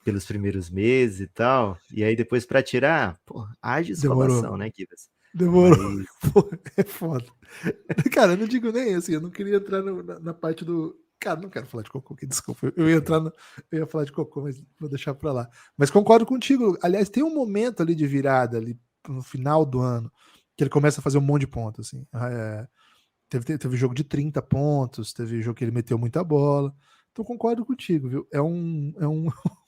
Pelos primeiros meses e tal. E aí depois pra tirar, pô, haja escolação, né, Guidas? Demorou. Pô, é foda. Cara, eu não digo nem assim, eu não queria entrar na parte do. Cara, não quero falar de cocô, que desculpa. Eu ia falar de cocô, mas vou deixar pra lá. Mas concordo contigo. Aliás, tem um momento ali de virada, ali no final do ano, que ele começa a fazer um monte de pontos, assim. Teve jogo de 30 pontos, teve jogo que ele meteu muita bola. Então concordo contigo, viu? É um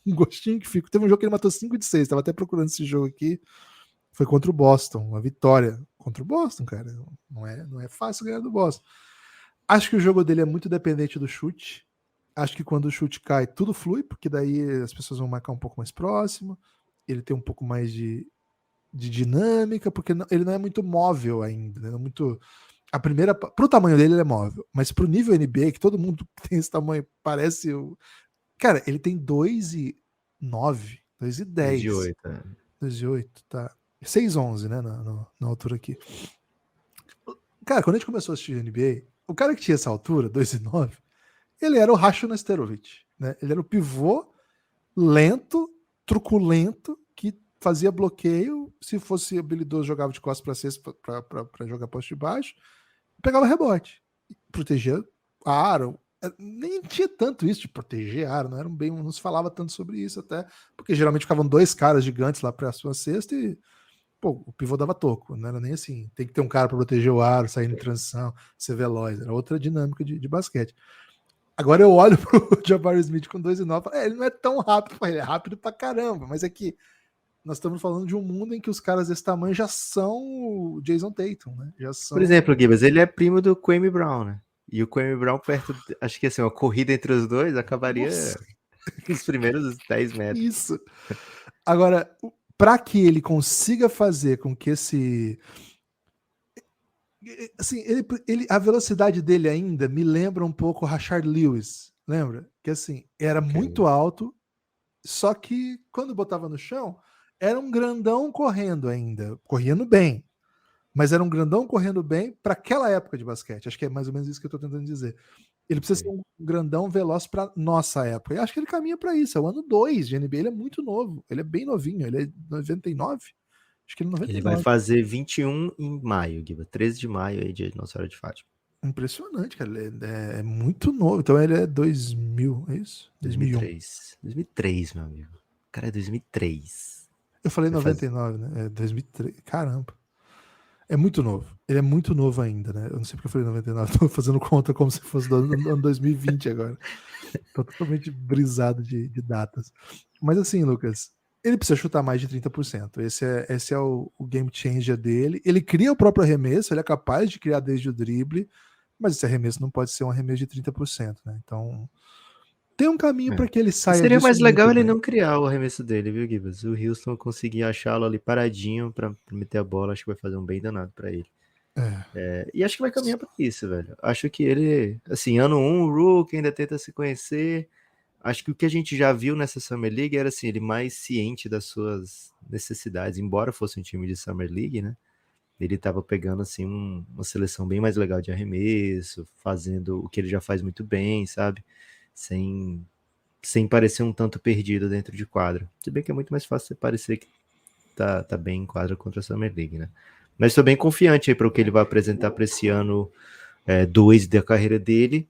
gostinho que fica. Teve um jogo que ele matou 5 de 6, estava até procurando esse jogo aqui. Foi contra o Boston, uma vitória contra o Boston, cara. Não é fácil ganhar do Boston. Acho que o jogo dele é muito dependente do chute. Acho que quando o chute cai, tudo flui, porque daí as pessoas vão marcar um pouco mais próximo. Ele tem um pouco mais de dinâmica, porque ele não é muito móvel ainda, né? Muito. Pro tamanho dele, ele é móvel, mas pro nível NBA, que todo mundo que tem esse tamanho parece. Cara, ele tem 2,9, 2,10. 2,8, tá. 6,11, né? Na altura aqui. Cara, quando a gente começou a assistir NBA, o cara que tinha essa altura, 2,9, ele era o Racho Nesterovic, né? Ele era o pivô lento, truculento, que fazia bloqueio, se fosse habilidoso, jogava de costas para cesta para jogar poste de baixo, pegava rebote, protegia a aro. Nem tinha tanto isso de proteger aro, não se falava tanto sobre isso até, porque geralmente ficavam 2 caras gigantes lá para a sua cesta e pô, o pivô dava toco, não era nem assim, tem que ter um cara para proteger o aro, sair em transição, ser veloz, era outra dinâmica de basquete. Agora eu olho pro Jabari Smith com 2,9, ele não é tão rápido, ele é rápido pra caramba, mas é que nós estamos falando de um mundo em que os caras desse tamanho já são o Jason Tatum, né? Já são... Por exemplo, Gibas, ele é primo do Kwame Brown, né? E o Kwame Brown perto, acho que assim, uma corrida entre os dois acabaria nos primeiros 10 metros. Isso. Agora, para que ele consiga fazer com que Assim, a velocidade dele ainda me lembra um pouco o Rashard Lewis, lembra? Que assim, era muito Ok. alto, só que quando botava no chão, era um grandão correndo ainda, correndo bem, mas era um grandão correndo bem para aquela época de basquete. Acho que é mais ou menos isso que eu tô tentando dizer. Ele precisa ser Ok. um grandão veloz para nossa época. E acho que ele caminha para isso. É o ano 2 de NBA, ele é muito novo, ele é bem novinho, ele é 99. Acho que ele é Ele vai 99. fazer 21 em maio, Guiba. 13 de maio aí de Nossa Senhora de Fátima. Impressionante, cara. Ele é muito novo. Então ele é 2000, é isso? 2001. 2003. 2003, meu amigo. O cara é 2003. Eu falei Vai fazer. 99, né? É 2003. Caramba. É muito novo. Ele é muito novo ainda, né? Eu não sei porque eu falei 99. Tô fazendo conta como se fosse do ano 2020 agora. Tô totalmente brisado de datas. Mas assim, Lucas, ele precisa chutar mais de 30%. Esse é o game changer dele. Ele cria o próprio arremesso, ele é capaz de criar desde o drible, mas esse arremesso não pode ser um arremesso de 30%, né? Então, tem um caminho É. para que ele E saia seria disso mais legal muito ele bem. não criar o arremesso dele, viu, Gibas? O Houston conseguir achá-lo ali paradinho pra meter a bola, acho que vai fazer um bem danado pra ele. É. E acho que vai caminhar pra isso, velho. Acho que ele, assim, ano 1, o Rook ainda tenta se conhecer. Acho que o que a gente já viu nessa Summer League era, assim, ele mais ciente das suas necessidades, embora fosse um time de Summer League, né? Ele tava pegando, assim, uma seleção bem mais legal de arremesso, fazendo o que ele já faz muito bem, sabe? Sem parecer um tanto perdido dentro de quadra. Se bem que é muito mais fácil você parecer que tá bem em quadra contra a Summer League, né? Mas estou bem confiante aí para o que ele vai apresentar para esse ano 2 da carreira dele.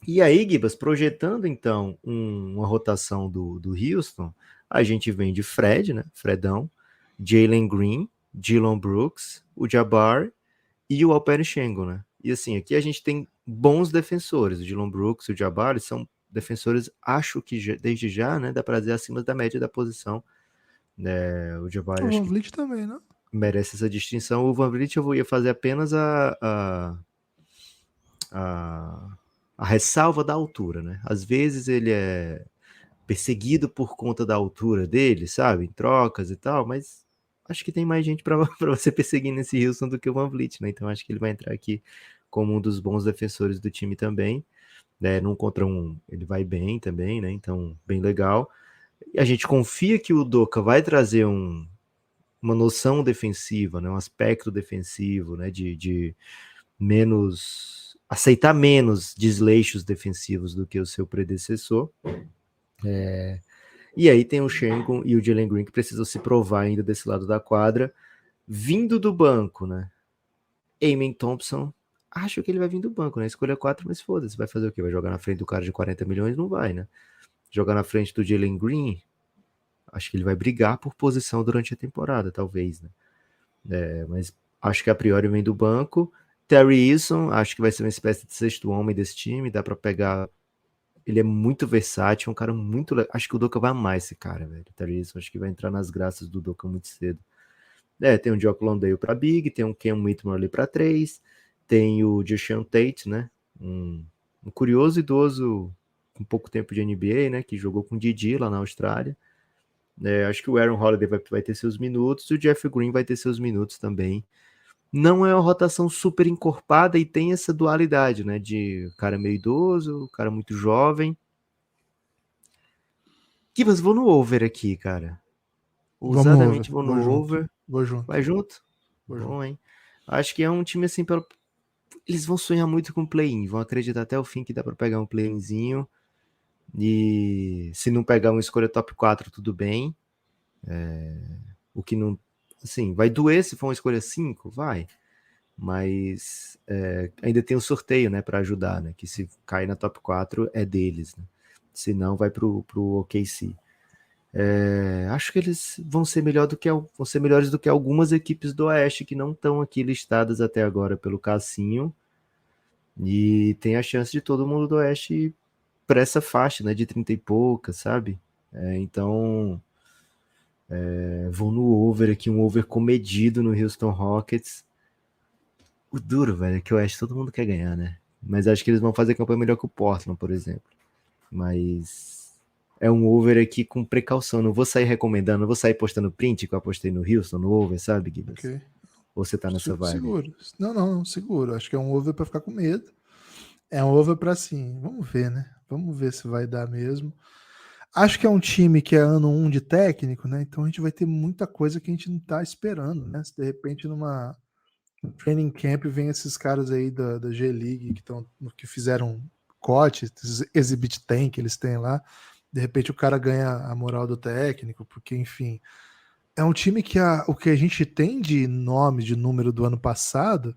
E aí, Gibas, projetando então uma rotação do Houston, a gente vem de Fred, né? Fredão, Jalen Green, Dillon Brooks, o Jabbar e o Alperen Sengun, né? E assim, aqui a gente tem bons defensores. O Dillon Brooks e o Jabbar são defensores, acho que desde já, né? Dá para dizer acima da média da posição. O Jabbar O acho Van que Vliet também, né? merece essa distinção. O Van Vliet eu ia fazer apenas a ressalva da altura, né? Às vezes ele é perseguido por conta da altura dele, sabe? Em trocas e tal, mas acho que tem mais gente para você perseguir nesse Houston do que o Van Vliet, né? Então acho que ele vai entrar aqui como um dos bons defensores do time também. Né? Num contra um, ele vai bem também, né? Então, bem legal. E a gente confia que o Doka vai trazer uma noção defensiva, né? Um aspecto defensivo, né? De menos aceitar menos desleixos defensivos do que o seu predecessor. E aí tem o Sengun e o Jalen Green que precisam se provar ainda desse lado da quadra, vindo do banco, né? Amen Thompson, acho que ele vai vir do banco, né? Escolha 4, mas foda-se, vai fazer o quê? Vai jogar na frente do cara de 40 milhões? Não vai, né? Jogar na frente do Jalen Green, acho que ele vai brigar por posição durante a temporada, talvez, né? Mas acho que a priori vem do banco. Terry Eason, acho que vai ser uma espécie de sexto homem desse time, dá para pegar. Ele é muito versátil, um cara muito. Acho que o Doka vai amar esse cara, velho. Terry Eason, acho que vai entrar nas graças do Doka muito cedo. Tem o Jock Landale para Big, tem o Ken Whitmore ali para 3, tem o Jason Tate, né? Um curioso idoso com pouco tempo de NBA, né? Que jogou com o Didi lá na Austrália. Acho que o Aaron Holiday vai ter seus minutos, e o Jeff Green vai ter seus minutos também. Não é uma rotação super encorpada e tem essa dualidade, né? De cara meio idoso, cara muito jovem. Kivas, vou no over aqui, cara. Vamos over. Ousadamente vou no Vou junto. over. Vou junto. Vai junto? Vou junto. Bom, hein? Acho que é um time assim, eles vão sonhar muito com play-in, vão acreditar até o fim que dá para pegar um play-inzinho. E se não pegar uma escolha top 4, tudo bem. O que não. Assim, vai doer se for uma escolha 5? Vai. Mas ainda tem um sorteio, né, para ajudar, né? Que se cair na top 4 é deles, né? Se não, vai pro OKC. Acho que eles vão ser vão ser melhores do que algumas equipes do Oeste que não estão aqui listadas até agora pelo Cassinho. E tem a chance de todo mundo do Oeste ir para essa faixa, né, de 30 e pouca, sabe? Então, vou no over aqui, um over comedido no Houston Rockets. O duro, velho, é que o Oeste todo mundo quer ganhar, né? Mas acho que eles vão fazer campanha melhor que o Portland, por exemplo. Mas é um over aqui com precaução. Não vou sair recomendando, não vou sair postando print que eu apostei no Houston, no over, sabe, Gibbs? Ok. Ou você tá nessa vibe? Seguro. Não, seguro. Acho que é um over pra ficar com medo. É um over pra assim, vamos ver, né? Vamos ver se vai dar mesmo. Acho que é um time que é ano 1 de técnico, né? Então a gente vai ter muita coisa que a gente não tá esperando, né? Se de repente numa training camp vem esses caras aí da G-League que fizeram corte, esses exhibit tank que eles têm lá, de repente o cara ganha a moral do técnico, porque enfim, é um time que o que a gente tem de nome, de número do ano passado,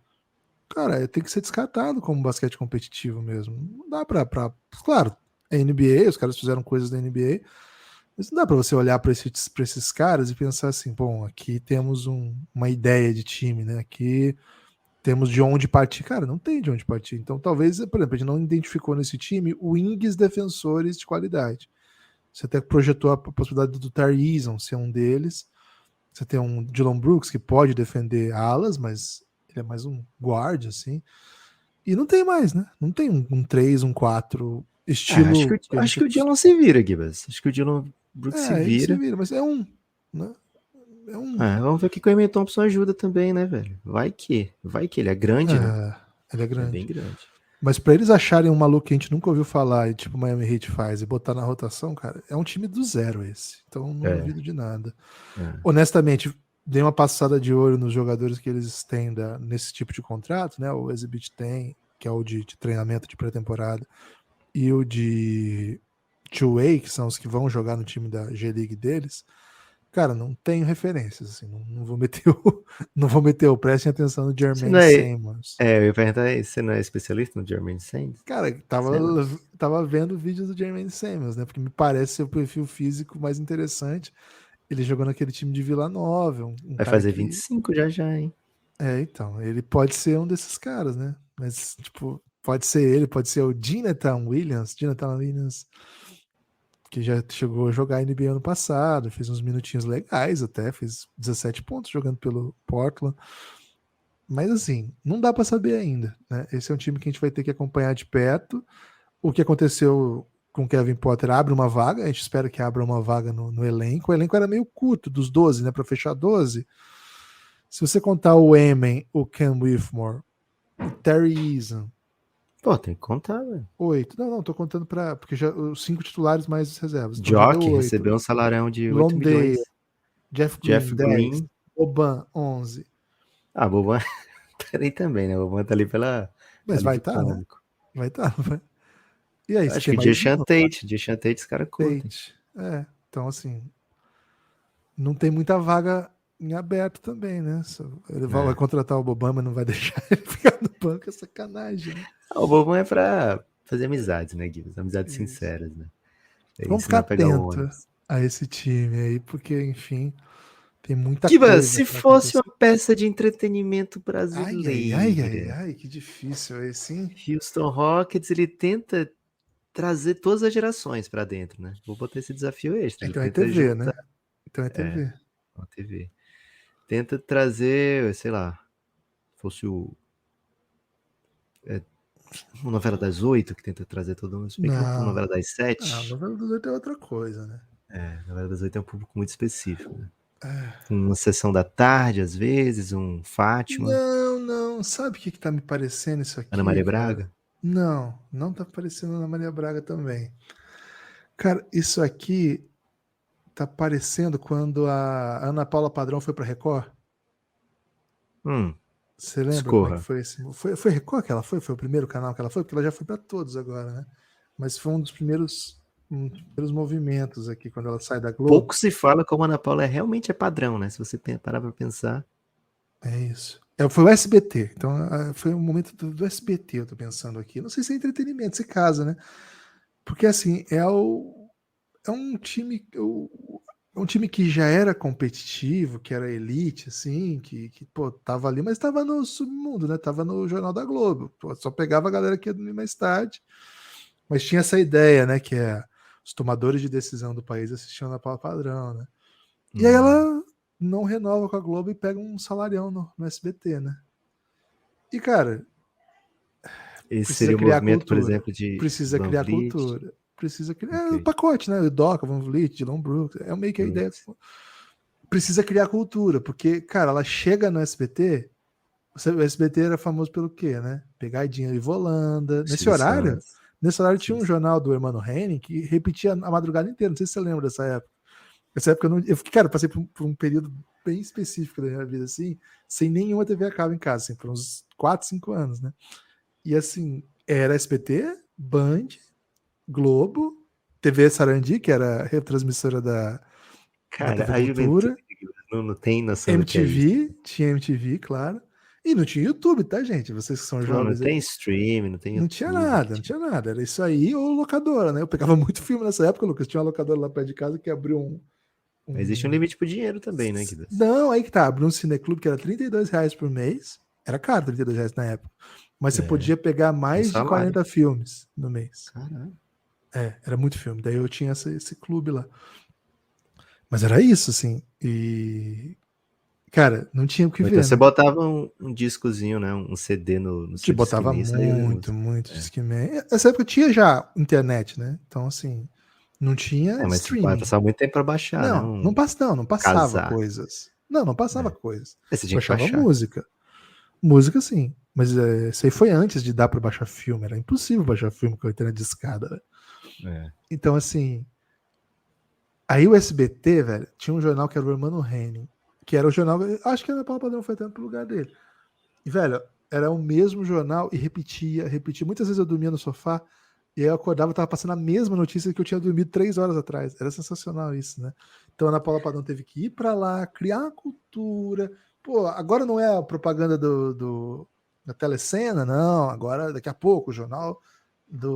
cara, tem que ser descartado como basquete competitivo mesmo. Não dá claro, é NBA, os caras fizeram coisas da NBA, mas não dá pra você olhar pra esses caras e pensar assim, bom, aqui temos uma ideia de time, né? Aqui temos de onde partir. Cara, não tem de onde partir. Então, talvez, por exemplo, a gente não identificou nesse time wings defensores de qualidade. Você até projetou a possibilidade do Tari Eason ser um deles. Você tem um Dillon Brooks que pode defender alas, mas ele é mais um guard, assim. E não tem mais, né? Não tem um 3, um 4 estilo. Acho que o Dillon se vira, Gibas. Acho que o Dillon Brooks se ele se vira. vira, mas é um, né? É um. Vamos ver que o Amen Thompson ajuda também, né, velho? Vai que ele é grande, né? Ele é grande. É bem grande. Mas pra eles acharem um maluco que a gente nunca ouviu falar, e tipo o Miami Heat faz, e botar na rotação, cara, é um time do zero esse. Então não duvido de nada. Honestamente, dei uma passada de olho nos jogadores que eles têm nesse tipo de contrato, né? O Exhibit tem, que é o de treinamento de pré-temporada, e o de two-way, que são os que vão jogar no time da G-League deles. Cara, não tenho referências, assim, não vou meter prestem atenção no Jermaine Samuels. Eu ia perguntar, você não é especialista no Jermaine Samuels? Cara, tava vendo vídeos do Jermaine Samuels, né, porque me parece ser o perfil físico mais interessante. Ele jogou naquele time de Vila Nova. Vai fazer 25 já, hein? Então, ele pode ser um desses caras, né, mas, tipo, pode ser ele, pode ser o Jonathan Williams, que já chegou a jogar NBA ano passado, fez uns minutinhos legais até, fez 17 pontos jogando pelo Portland. Mas assim, não dá para saber ainda, né? Esse é um time que a gente vai ter que acompanhar de perto. O que aconteceu com o Kevin Potter abre uma vaga, a gente espera que abra uma vaga no elenco. O elenco era meio curto, dos 12, né? Para fechar 12. Se você contar o Emen, o Cam Whitmore, o Terry Eason. Pô, tem que contar, velho. 8. Não, tô contando porque já os 5 titulares mais as reservas. Então Jock recebeu um salarião de 8 milhões. Jeff Green, 10. Boban, 11. Boban tá ali também, né? Boban tá ali pela. Mas vai estar, né? Vai estar, vai. E aí, acho que o Jason Tate, os caras curtem. Então assim, não tem muita vaga em aberto também, né? Ele vai contratar o Boban, mas não vai deixar ele ficar no banco, é sacanagem, né? O Boban é pra fazer amizades, né, Guilherme? Amizades sinceras, né? Vamos ficar atento a esse time aí, porque, enfim, tem muita coisa. Se fosse uma peça de entretenimento brasileiro. Ai, que difícil esse, hein? Houston Rockets, ele tenta trazer todas as gerações pra dentro, né? Vou botar esse desafio extra. Então é TV, né? Então é TV. Uma TV. Tenta trazer, sei lá, fosse uma novela das 8 que tenta trazer todo mundo. Uma novela das 7. A novela das 8 é outra coisa, né? A novela das 8 é um público muito específico, né? Uma sessão da tarde, às vezes, um Fátima. Não. Sabe o que tá me parecendo isso aqui? Ana Maria Braga? Não tá parecendo Ana Maria Braga também. Cara, isso aqui tá parecendo quando a Ana Paula Padrão foi pra Record. Você lembra como é que foi esse? Foi Record que ela foi? Foi o primeiro canal que ela foi? Porque ela já foi pra todos agora, né? Mas foi um dos primeiros movimentos aqui, quando ela sai da Globo. Pouco se fala como a Ana Paula realmente é padrão, né? Se você parar pra pensar. É isso. Foi o SBT. Então, foi um momento do SBT, eu tô pensando aqui. Não sei se é entretenimento, se casa, né? Porque, assim, é um time... um time que já era competitivo, que era elite, assim, que pô, tava ali, mas tava no submundo, né? Tava no Jornal da Globo. Pô, só pegava a galera que ia dormir mais tarde. Mas tinha essa ideia, né? Que é os tomadores de decisão do país assistindo a Paula Padrão, né? E aí ela não renova com a Globo e pega um salarião no SBT, né? E, cara... Esse seria o movimento, por exemplo, de Precisa criar cultura. Precisa criar o pacote, né? O Doca, Van Vliet, Dillon Brooks. É meio que a ideia. precisa criar cultura, porque, cara, ela chega no SBT, o SBT era famoso pelo quê, né? Pegadinha e Volanda. Silvio Santos. Nesse horário tinha Silvio um jornal do Hermano Henning que repetia a madrugada inteira, não sei se você lembra dessa época. Essa época eu fiquei, cara, eu passei por um período bem específico da minha vida, assim, sem nenhuma TV a cabo em casa, assim, por uns 4, 5 anos, né? E assim, era SBT, Band, Globo, TV Sarandi, que era a retransmissora da Cara, TV a juventude Cultura, não tem noção do que é isso. MTV, tinha MTV, claro. E não tinha YouTube, tá, gente? Vocês que são Pô, não jovens aí. tem stream, não tem Não tinha YouTube. nada, não tinha nada. Era isso aí ou locadora, né? Eu pegava muito filme nessa época, Lucas. Tinha uma locadora lá perto de casa que abriu Mas existe um limite pro dinheiro também, né, Guidas? Não, aí que tá. Abriu um cineclube que era R$ 32 por mês. Era caro, R$ 32 na época. Mas você podia pegar mais de 40 filmes no mês. Caralho. Era muito filme. Daí eu tinha esse clube lá. Mas era isso, assim. E. Cara, não tinha o que ver. Então você né? botava um discozinho, né? Um CD no Te seu botava Discman, muito Discman. Nessa época tinha já internet, né? Então, assim, não tinha mas você streaming. passava muito tempo pra baixar, né? Não passava Casar. coisas. Não passava coisas. Você tinha que Baixava baixar. música. Música, sim. Mas isso aí foi antes de dar pra baixar filme. Era impossível baixar filme com a internet de escada, né? Então, assim. Aí o SBT, velho, tinha um jornal que era o Hermano Henning, que era o jornal. Acho que a Ana Paula Padrão foi tanto pro lugar dele. E, velho, era o mesmo jornal e repetia. Muitas vezes eu dormia no sofá e aí eu acordava e tava passando a mesma notícia que eu tinha dormido 3 horas atrás. Era sensacional isso, né? Então a Ana Paula Padrão teve que ir pra lá, criar a cultura. Pô, agora não é a propaganda da telecena, não. Agora, daqui a pouco, o jornal da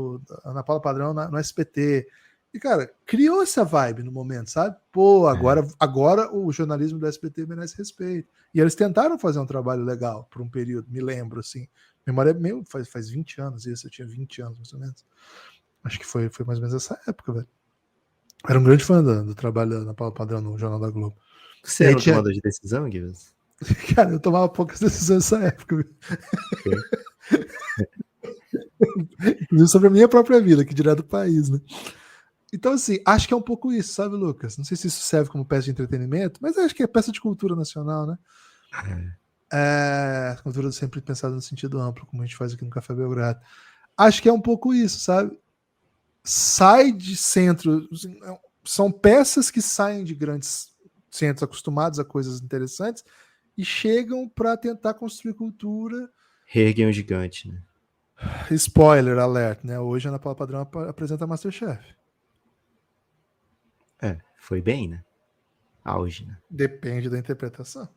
Ana Paula Padrão no SBT. E, cara, criou essa vibe no momento, sabe? Pô, agora o jornalismo do SBT merece respeito. E eles tentaram fazer um trabalho legal por um período, me lembro, assim. Memória meu, faz 20 anos isso, eu tinha 20 anos, mais ou menos. Acho que foi mais ou menos essa época, velho. Era um grande fã do trabalho da Ana Paula Padrão no Jornal da Globo. Você era um tomador de decisão, Guilherme? Cara, eu tomava poucas decisões nessa época. Inclusive sobre a minha própria vida, que direto do país, né? Então, assim, acho que é um pouco isso, sabe, Lucas? Não sei se isso serve como peça de entretenimento, mas acho que é peça de cultura nacional, né? Cultura sempre pensada no sentido amplo, como a gente faz aqui no Café Belgrado. Acho que é um pouco isso, sabe? Sai de centro. São peças que saem de grandes centros acostumados a coisas interessantes e chegam para tentar construir cultura. Reerguer um gigante, né? Spoiler alert, né? Hoje a Ana Paula Padrão apresenta Masterchef. Foi bem, né? Auge, né? Depende da interpretação.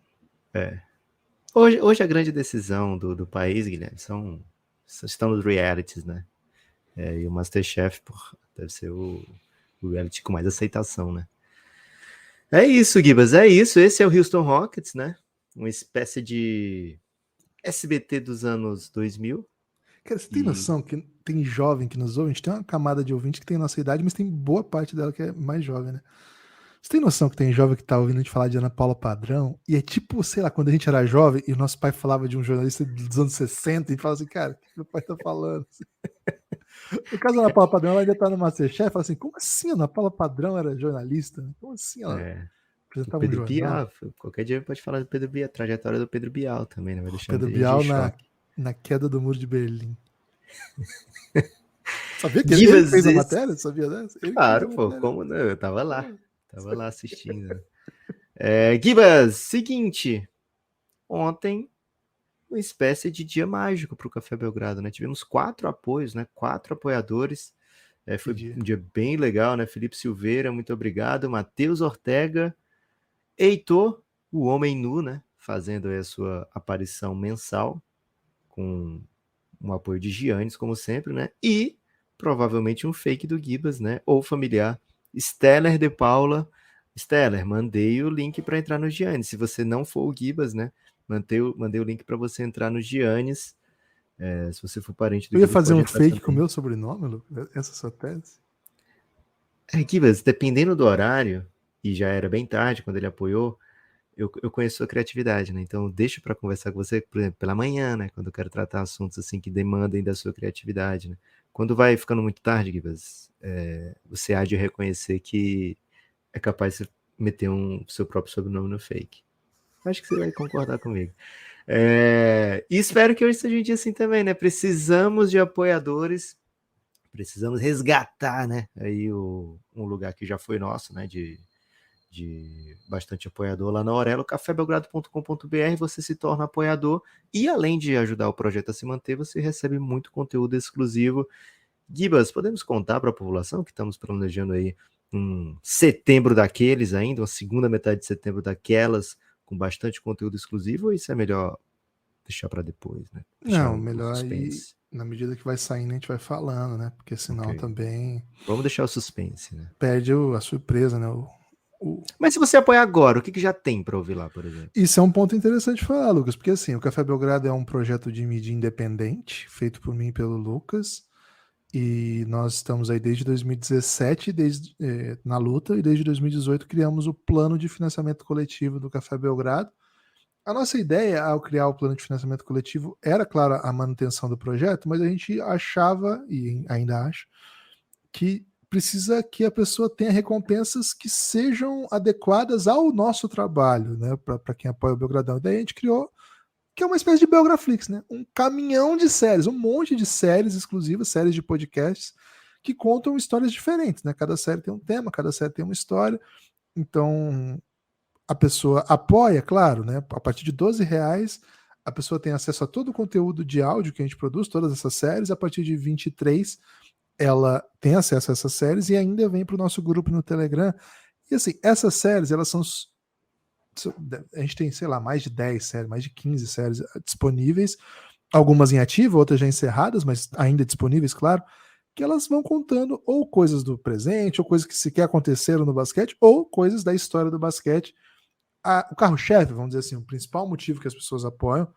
Hoje a grande decisão do país, Guilherme, estão nos realities, né? E o Masterchef deve ser o reality com mais aceitação, né? É isso, Gibas, é isso. Esse é o Houston Rockets, né? Uma espécie de SBT dos anos 2000. Cara, você tem noção que tem jovem que nos ouve? A gente tem uma camada de ouvinte que tem nossa idade, mas tem boa parte dela que é mais jovem, né? Você tem noção que tem jovem que tá ouvindo a gente falar de Ana Paula Padrão? E é tipo, sei lá, quando a gente era jovem e o nosso pai falava de um jornalista dos anos 60 e fala assim, cara, o que meu pai tá falando? No caso da Ana Paula Padrão, ela ainda tá no Masterchef, fala assim, como assim a Ana Paula Padrão era jornalista? Como assim ela apresentava Pedro um jornal? Bial, qualquer dia pode falar do Pedro Bial, trajetória do Pedro Bial também, né? Vai deixar Pedro Bial na queda do muro de Berlim. Sabia que ele fez a matéria? Sabia dessa? Claro, pô, como não? Eu tava lá assistindo. Gibas, seguinte, ontem uma espécie de dia mágico para o Café Belgrado, né? Tivemos 4 apoios, né? 4 apoiadores. Foi um dia bem legal, né? Felipe Silveira, muito obrigado. Matheus Ortega, Heitor, o Homem Nu, né? Fazendo aí a sua aparição mensal com um apoio de Giannis, como sempre, né? E provavelmente um fake do Gibas, né? Ou familiar. Steller de Paula. Steller, mandei o link para entrar no Giannis. Se você não for o Gibas, né? Mandei o link para você entrar no Giannis. Se você for parente do Gibas. Eu ia fazer um fake também com o meu sobrenome, Lucas? Essa é a sua tese? Gibas, dependendo do horário, e já era bem tarde quando ele apoiou, eu conheço sua criatividade, né? Então, eu deixo para conversar com você, por exemplo, pela manhã, né? Quando eu quero tratar assuntos assim que demandem da sua criatividade, né? Quando vai ficando muito tarde, Gibas, você há de reconhecer que é capaz de meter seu próprio sobrenome no fake. Acho que você vai concordar comigo. E espero que hoje seja um dia assim também, né? Precisamos de apoiadores, precisamos resgatar, né? Aí um lugar que já foi nosso, né? De bastante apoiador lá na Aurelo, cafébelgrado.com.br, você se torna apoiador e além de ajudar o projeto a se manter, você recebe muito conteúdo exclusivo. Gibas, podemos contar para a população que estamos planejando aí um setembro daqueles ainda, uma segunda metade de setembro daquelas, com bastante conteúdo exclusivo, ou isso é melhor deixar para depois, né? Deixar Não, o melhor aí, suspense. na medida que vai saindo, a gente vai falando, né? Porque senão Ok. também Vamos deixar o suspense, né? perde a surpresa, né? Mas se você apoiar agora, o que já tem para ouvir lá, por exemplo? Isso é um ponto interessante de falar, Lucas, porque assim, o Café Belgrado é um projeto de mídia independente, feito por mim e pelo Lucas, e nós estamos aí desde 2017 na luta, e desde 2018 criamos o plano de financiamento coletivo do Café Belgrado. A nossa ideia ao criar o plano de financiamento coletivo era, claro, a manutenção do projeto, mas a gente achava, e ainda acho, que precisa que a pessoa tenha recompensas que sejam adequadas ao nosso trabalho, né? Para quem apoia o Belgradão. Daí a gente criou, que é uma espécie de Belgraflix, né? Um caminhão de séries, um monte de séries exclusivas, séries de podcasts, que contam histórias diferentes, né? Cada série tem um tema, cada série tem uma história. Então, a pessoa apoia, claro, né? A partir de R$ 12, a pessoa tem acesso a todo o conteúdo de áudio que a gente produz, todas essas séries. A partir de 23, ela tem acesso a essas séries e ainda vem para o nosso grupo no Telegram. E assim, essas séries, elas são. A gente tem, sei lá, mais de 10 séries, mais de 15 séries disponíveis, algumas em ativo, outras já encerradas, mas ainda disponíveis, claro, que elas vão contando ou coisas do presente, ou coisas que sequer aconteceram no basquete, ou coisas da história do basquete. O carro-chefe, vamos dizer assim, o principal motivo que as pessoas apoiam,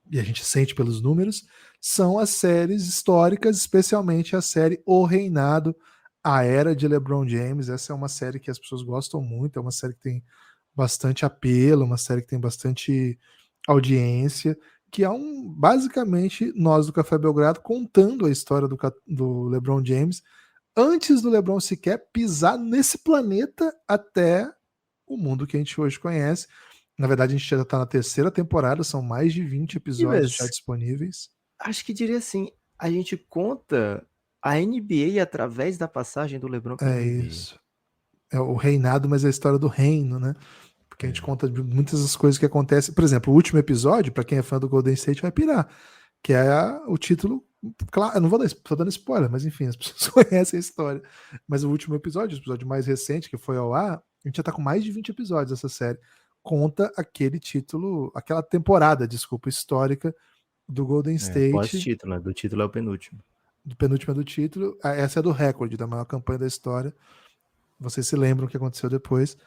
e a gente sente pelos números, são as séries históricas, especialmente a série O Reinado, a Era de LeBron James. Essa é uma série que as pessoas gostam muito, é uma série que tem bastante apelo, uma série que tem bastante audiência, que é basicamente nós do Café Belgrado contando a história do LeBron James antes do LeBron sequer pisar nesse planeta até o mundo que a gente hoje conhece. Na verdade, a gente já está na terceira temporada, são mais de 20 episódios já disponíveis. Acho que diria assim, a gente conta a NBA através da passagem do LeBron pela É NBA. isso. É o reinado, mas é a história do reino, né? Porque a gente conta de muitas das coisas que acontecem. Por exemplo, o último episódio, para quem é fã do Golden State, vai pirar. Que é o título. Claro, eu não vou dar, tô dando spoiler, mas enfim, as pessoas conhecem a história. Mas o último episódio, o episódio mais recente, que foi ao ar, a gente já tá com mais de 20 episódios dessa série. Conta aquele título, aquela temporada, desculpa, histórica do Golden State. Pós-título, né? Do título é o penúltimo. Do penúltimo do título. Essa é do recorde, da maior campanha da história. Vocês se lembram o que aconteceu depois.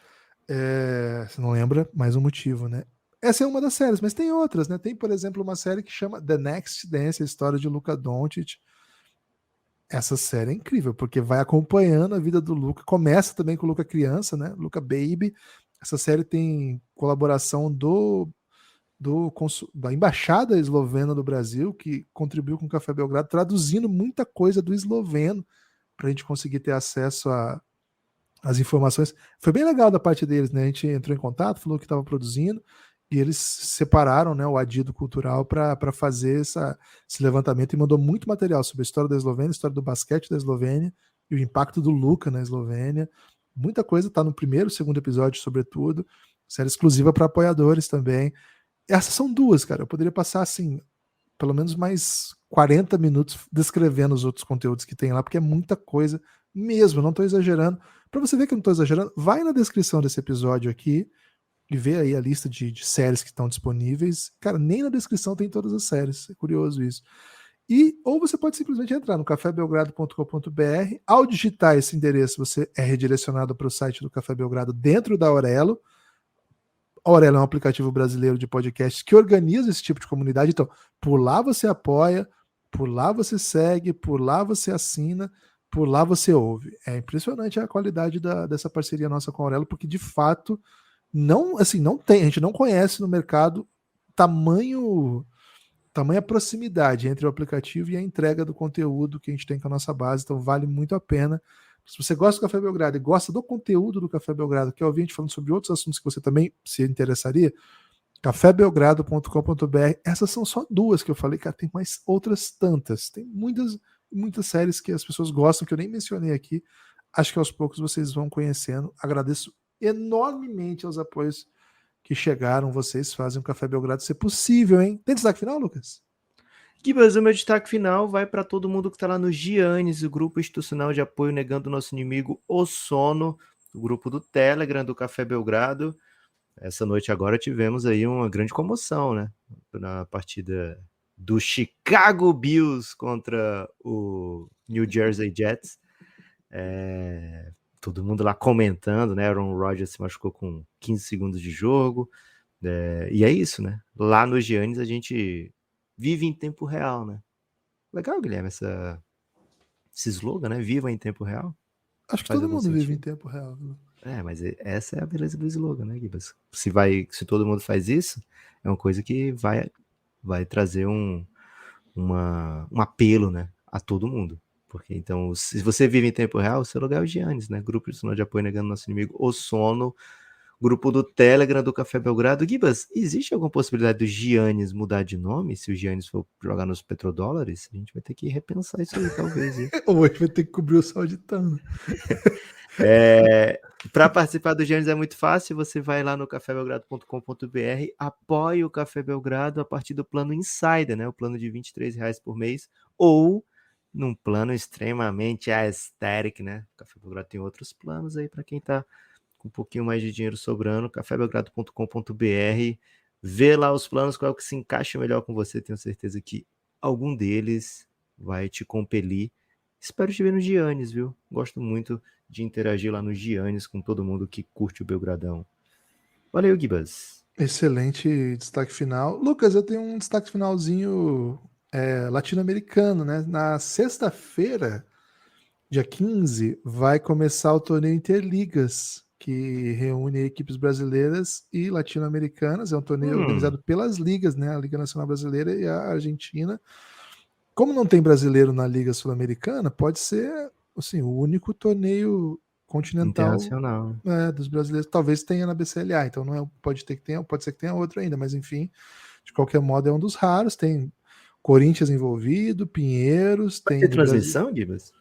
Se não lembra, mais um motivo, né? Essa é uma das séries, mas tem outras, né? Tem, por exemplo, uma série que chama The Next Dance, a história de Luka Doncic. Essa série é incrível, porque vai acompanhando a vida do Luka. Começa também com o Luka criança, né? Luka Baby. Essa série tem colaboração da Embaixada Eslovena do Brasil, que contribuiu com o Café Belgrado, traduzindo muita coisa do esloveno para a gente conseguir ter acesso às informações. Foi bem legal da parte deles, né? A gente entrou em contato, falou que estava produzindo, e eles separaram, né, o Adido Cultural para fazer esse levantamento e mandou muito material sobre a história da Eslovênia, a história do basquete da Eslovênia e o impacto do Luka na Eslovênia. Muita coisa está no primeiro, segundo episódio, sobretudo. Série exclusiva para apoiadores também. Essas são duas, cara. Eu poderia passar, assim, pelo menos mais 40 minutos descrevendo os outros conteúdos que tem lá, porque é muita coisa mesmo, não estou exagerando. Para você ver que eu não estou exagerando, vai na descrição desse episódio aqui e vê aí a lista de séries que estão disponíveis. Cara, nem na descrição tem todas as séries. É curioso isso. Ou você pode simplesmente entrar no cafébelgrado.com.br. Ao digitar esse endereço, você é redirecionado para o site do Café Belgrado dentro da Aurelo. A Aurelo é um aplicativo brasileiro de podcast que organiza esse tipo de comunidade. Então, por lá você apoia, por lá você segue, por lá você assina, por lá você ouve. É impressionante a qualidade dessa parceria nossa com a Aurelo, porque de fato não tem, a gente não conhece no mercado tamanha proximidade entre o aplicativo e a entrega do conteúdo que a gente tem com a nossa base. Então vale muito a pena. Se você gosta do Café Belgrado e gosta do conteúdo do Café Belgrado, quer ouvir a gente falando sobre outros assuntos que você também se interessaria, cafébelgrado.com.br. Essas são só 2 que eu falei, cara, tem mais outras tantas. Tem muitas séries que as pessoas gostam, que eu nem mencionei aqui. Acho que aos poucos vocês vão conhecendo. Agradeço enormemente aos apoios que chegaram. Vocês fazem o Café Belgrado ser possível, hein? Tem destaque final, Lucas? Gibas, o meu destaque final vai para todo mundo que está lá no Giannis, o grupo institucional de apoio negando o nosso inimigo, o sono, o grupo do Telegram, do Café Belgrado. Essa noite agora tivemos aí uma grande comoção, né? Na partida do Chicago Bulls contra o New Jersey Jets. Todo mundo lá comentando, né? Aaron Rodgers se machucou com 15 segundos de jogo. E é isso, né? Lá no Giannis a gente vive em tempo real, né? Legal, Guilherme, esse slogan, né? Viva em tempo real. Acho que todo mundo vive em tempo real. Mas essa é a beleza do slogan, né, Gibas? Se todo mundo faz isso, é uma coisa que vai trazer um apelo, né, a todo mundo. Porque, então, se você vive em tempo real, o seu lugar é o Giannis, né? Grupo de apoio negando nosso inimigo, o sono. Grupo do Telegram do Café Belgrado. Gibas, existe alguma possibilidade do Giannis mudar de nome? Se o Giannis for jogar nos petrodólares, a gente vai ter que repensar isso aí, talvez. Ou a gente vai ter que cobrir o sauditano. Para participar do Giannis é muito fácil, você vai lá no cafébelgrado.com.br, apoie o Café Belgrado a partir do plano Insider, né? O plano de R$23 por mês, ou num plano extremamente aesthetic, né? O Café Belgrado tem outros planos aí para quem está com um pouquinho mais de dinheiro sobrando, cafébelgrado.com.br, vê lá os planos, qual é o que se encaixa melhor com você, tenho certeza que algum deles vai te compelir. Espero te ver no Giannis, viu? Gosto muito de interagir lá no Giannis com todo mundo que curte o Belgradão. Valeu, Gibas. Excelente destaque final. Lucas, eu tenho um destaque finalzinho latino-americano, né? Na sexta-feira, dia 15, vai começar o torneio Interligas, que reúne equipes brasileiras e latino-americanas. É um torneio organizado pelas ligas, né? A Liga Nacional Brasileira e a Argentina. Como não tem brasileiro na Liga Sul-Americana, pode ser assim, o único torneio continental internacional dos brasileiros. Talvez tenha na BCLA, então não é, pode ser que tenha outro ainda, mas enfim, de qualquer modo é um dos raros. Tem Corinthians envolvido, Pinheiros, vai tem ter transmissão, Gibas?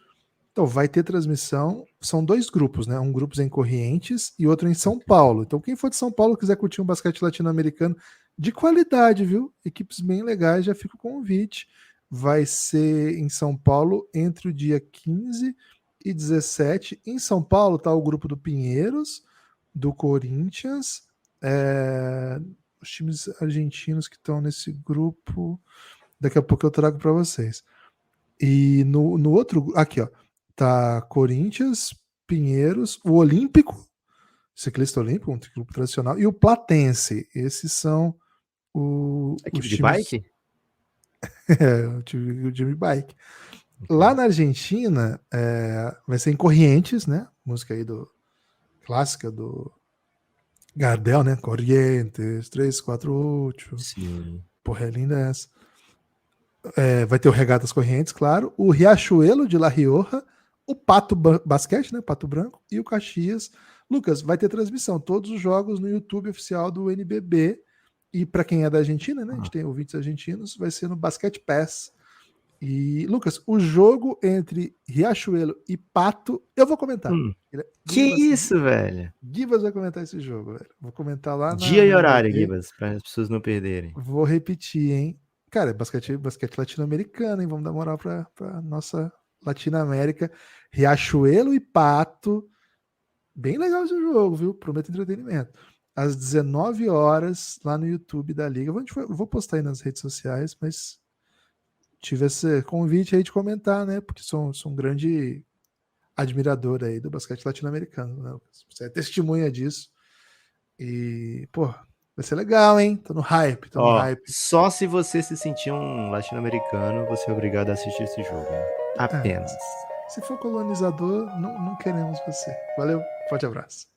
Então, vai ter transmissão. São 2 grupos, né? Um grupo em Corrientes e outro em São Paulo. Então, quem for de São Paulo quiser curtir um basquete latino-americano de qualidade, viu? Equipes bem legais, já fica o convite. Vai ser em São Paulo entre o dia 15 e 17. Em São Paulo está o grupo do Pinheiros, do Corinthians, os times argentinos que estão nesse grupo. Daqui a pouco eu trago para vocês. E no outro, aqui, ó, tá Corinthians, Pinheiros, o Olímpico, ciclista olímpico, um grupo tradicional, e o Platense. Esses são os equipe times... de bike? o time de bike. Lá na Argentina, vai ser em Corrientes, né? Música aí clássica do Gardel, né? Corrientes, 348. Sim. Porra, é linda essa. Vai ter o Regatas Corrientes, claro, o Riachuelo de La Rioja, o Pato Basquete, né? Pato Branco, e o Caxias. Lucas, vai ter transmissão, todos os jogos no YouTube oficial do NBB. E para quem é da Argentina, né? A gente tem ouvintes argentinos, vai ser no Basket Pass. E, Lucas, o jogo entre Riachuelo e Pato, eu vou comentar. Que isso, velho? Gibas vai comentar esse jogo, velho. Vou comentar lá Dia e horário, NBB. Gibas, para as pessoas não perderem. Vou repetir, hein? Cara, basquete latino-americano, hein? Vamos dar moral pra nossa Latinoamérica. Riachuelo e Pato. Bem legal esse jogo, viu? Prometo entretenimento. Às 19 horas, lá no YouTube da Liga. Eu vou postar aí nas redes sociais, mas tive esse convite aí de comentar, né? Porque sou um grande admirador aí do basquete latino-americano, né? Você é testemunha disso. E, pô, vai ser legal, hein? Tô no hype, no hype. Só se você se sentir um latino-americano, você é obrigado a assistir esse jogo, hein? Apenas. Se for colonizador, não queremos você. Valeu, forte abraço.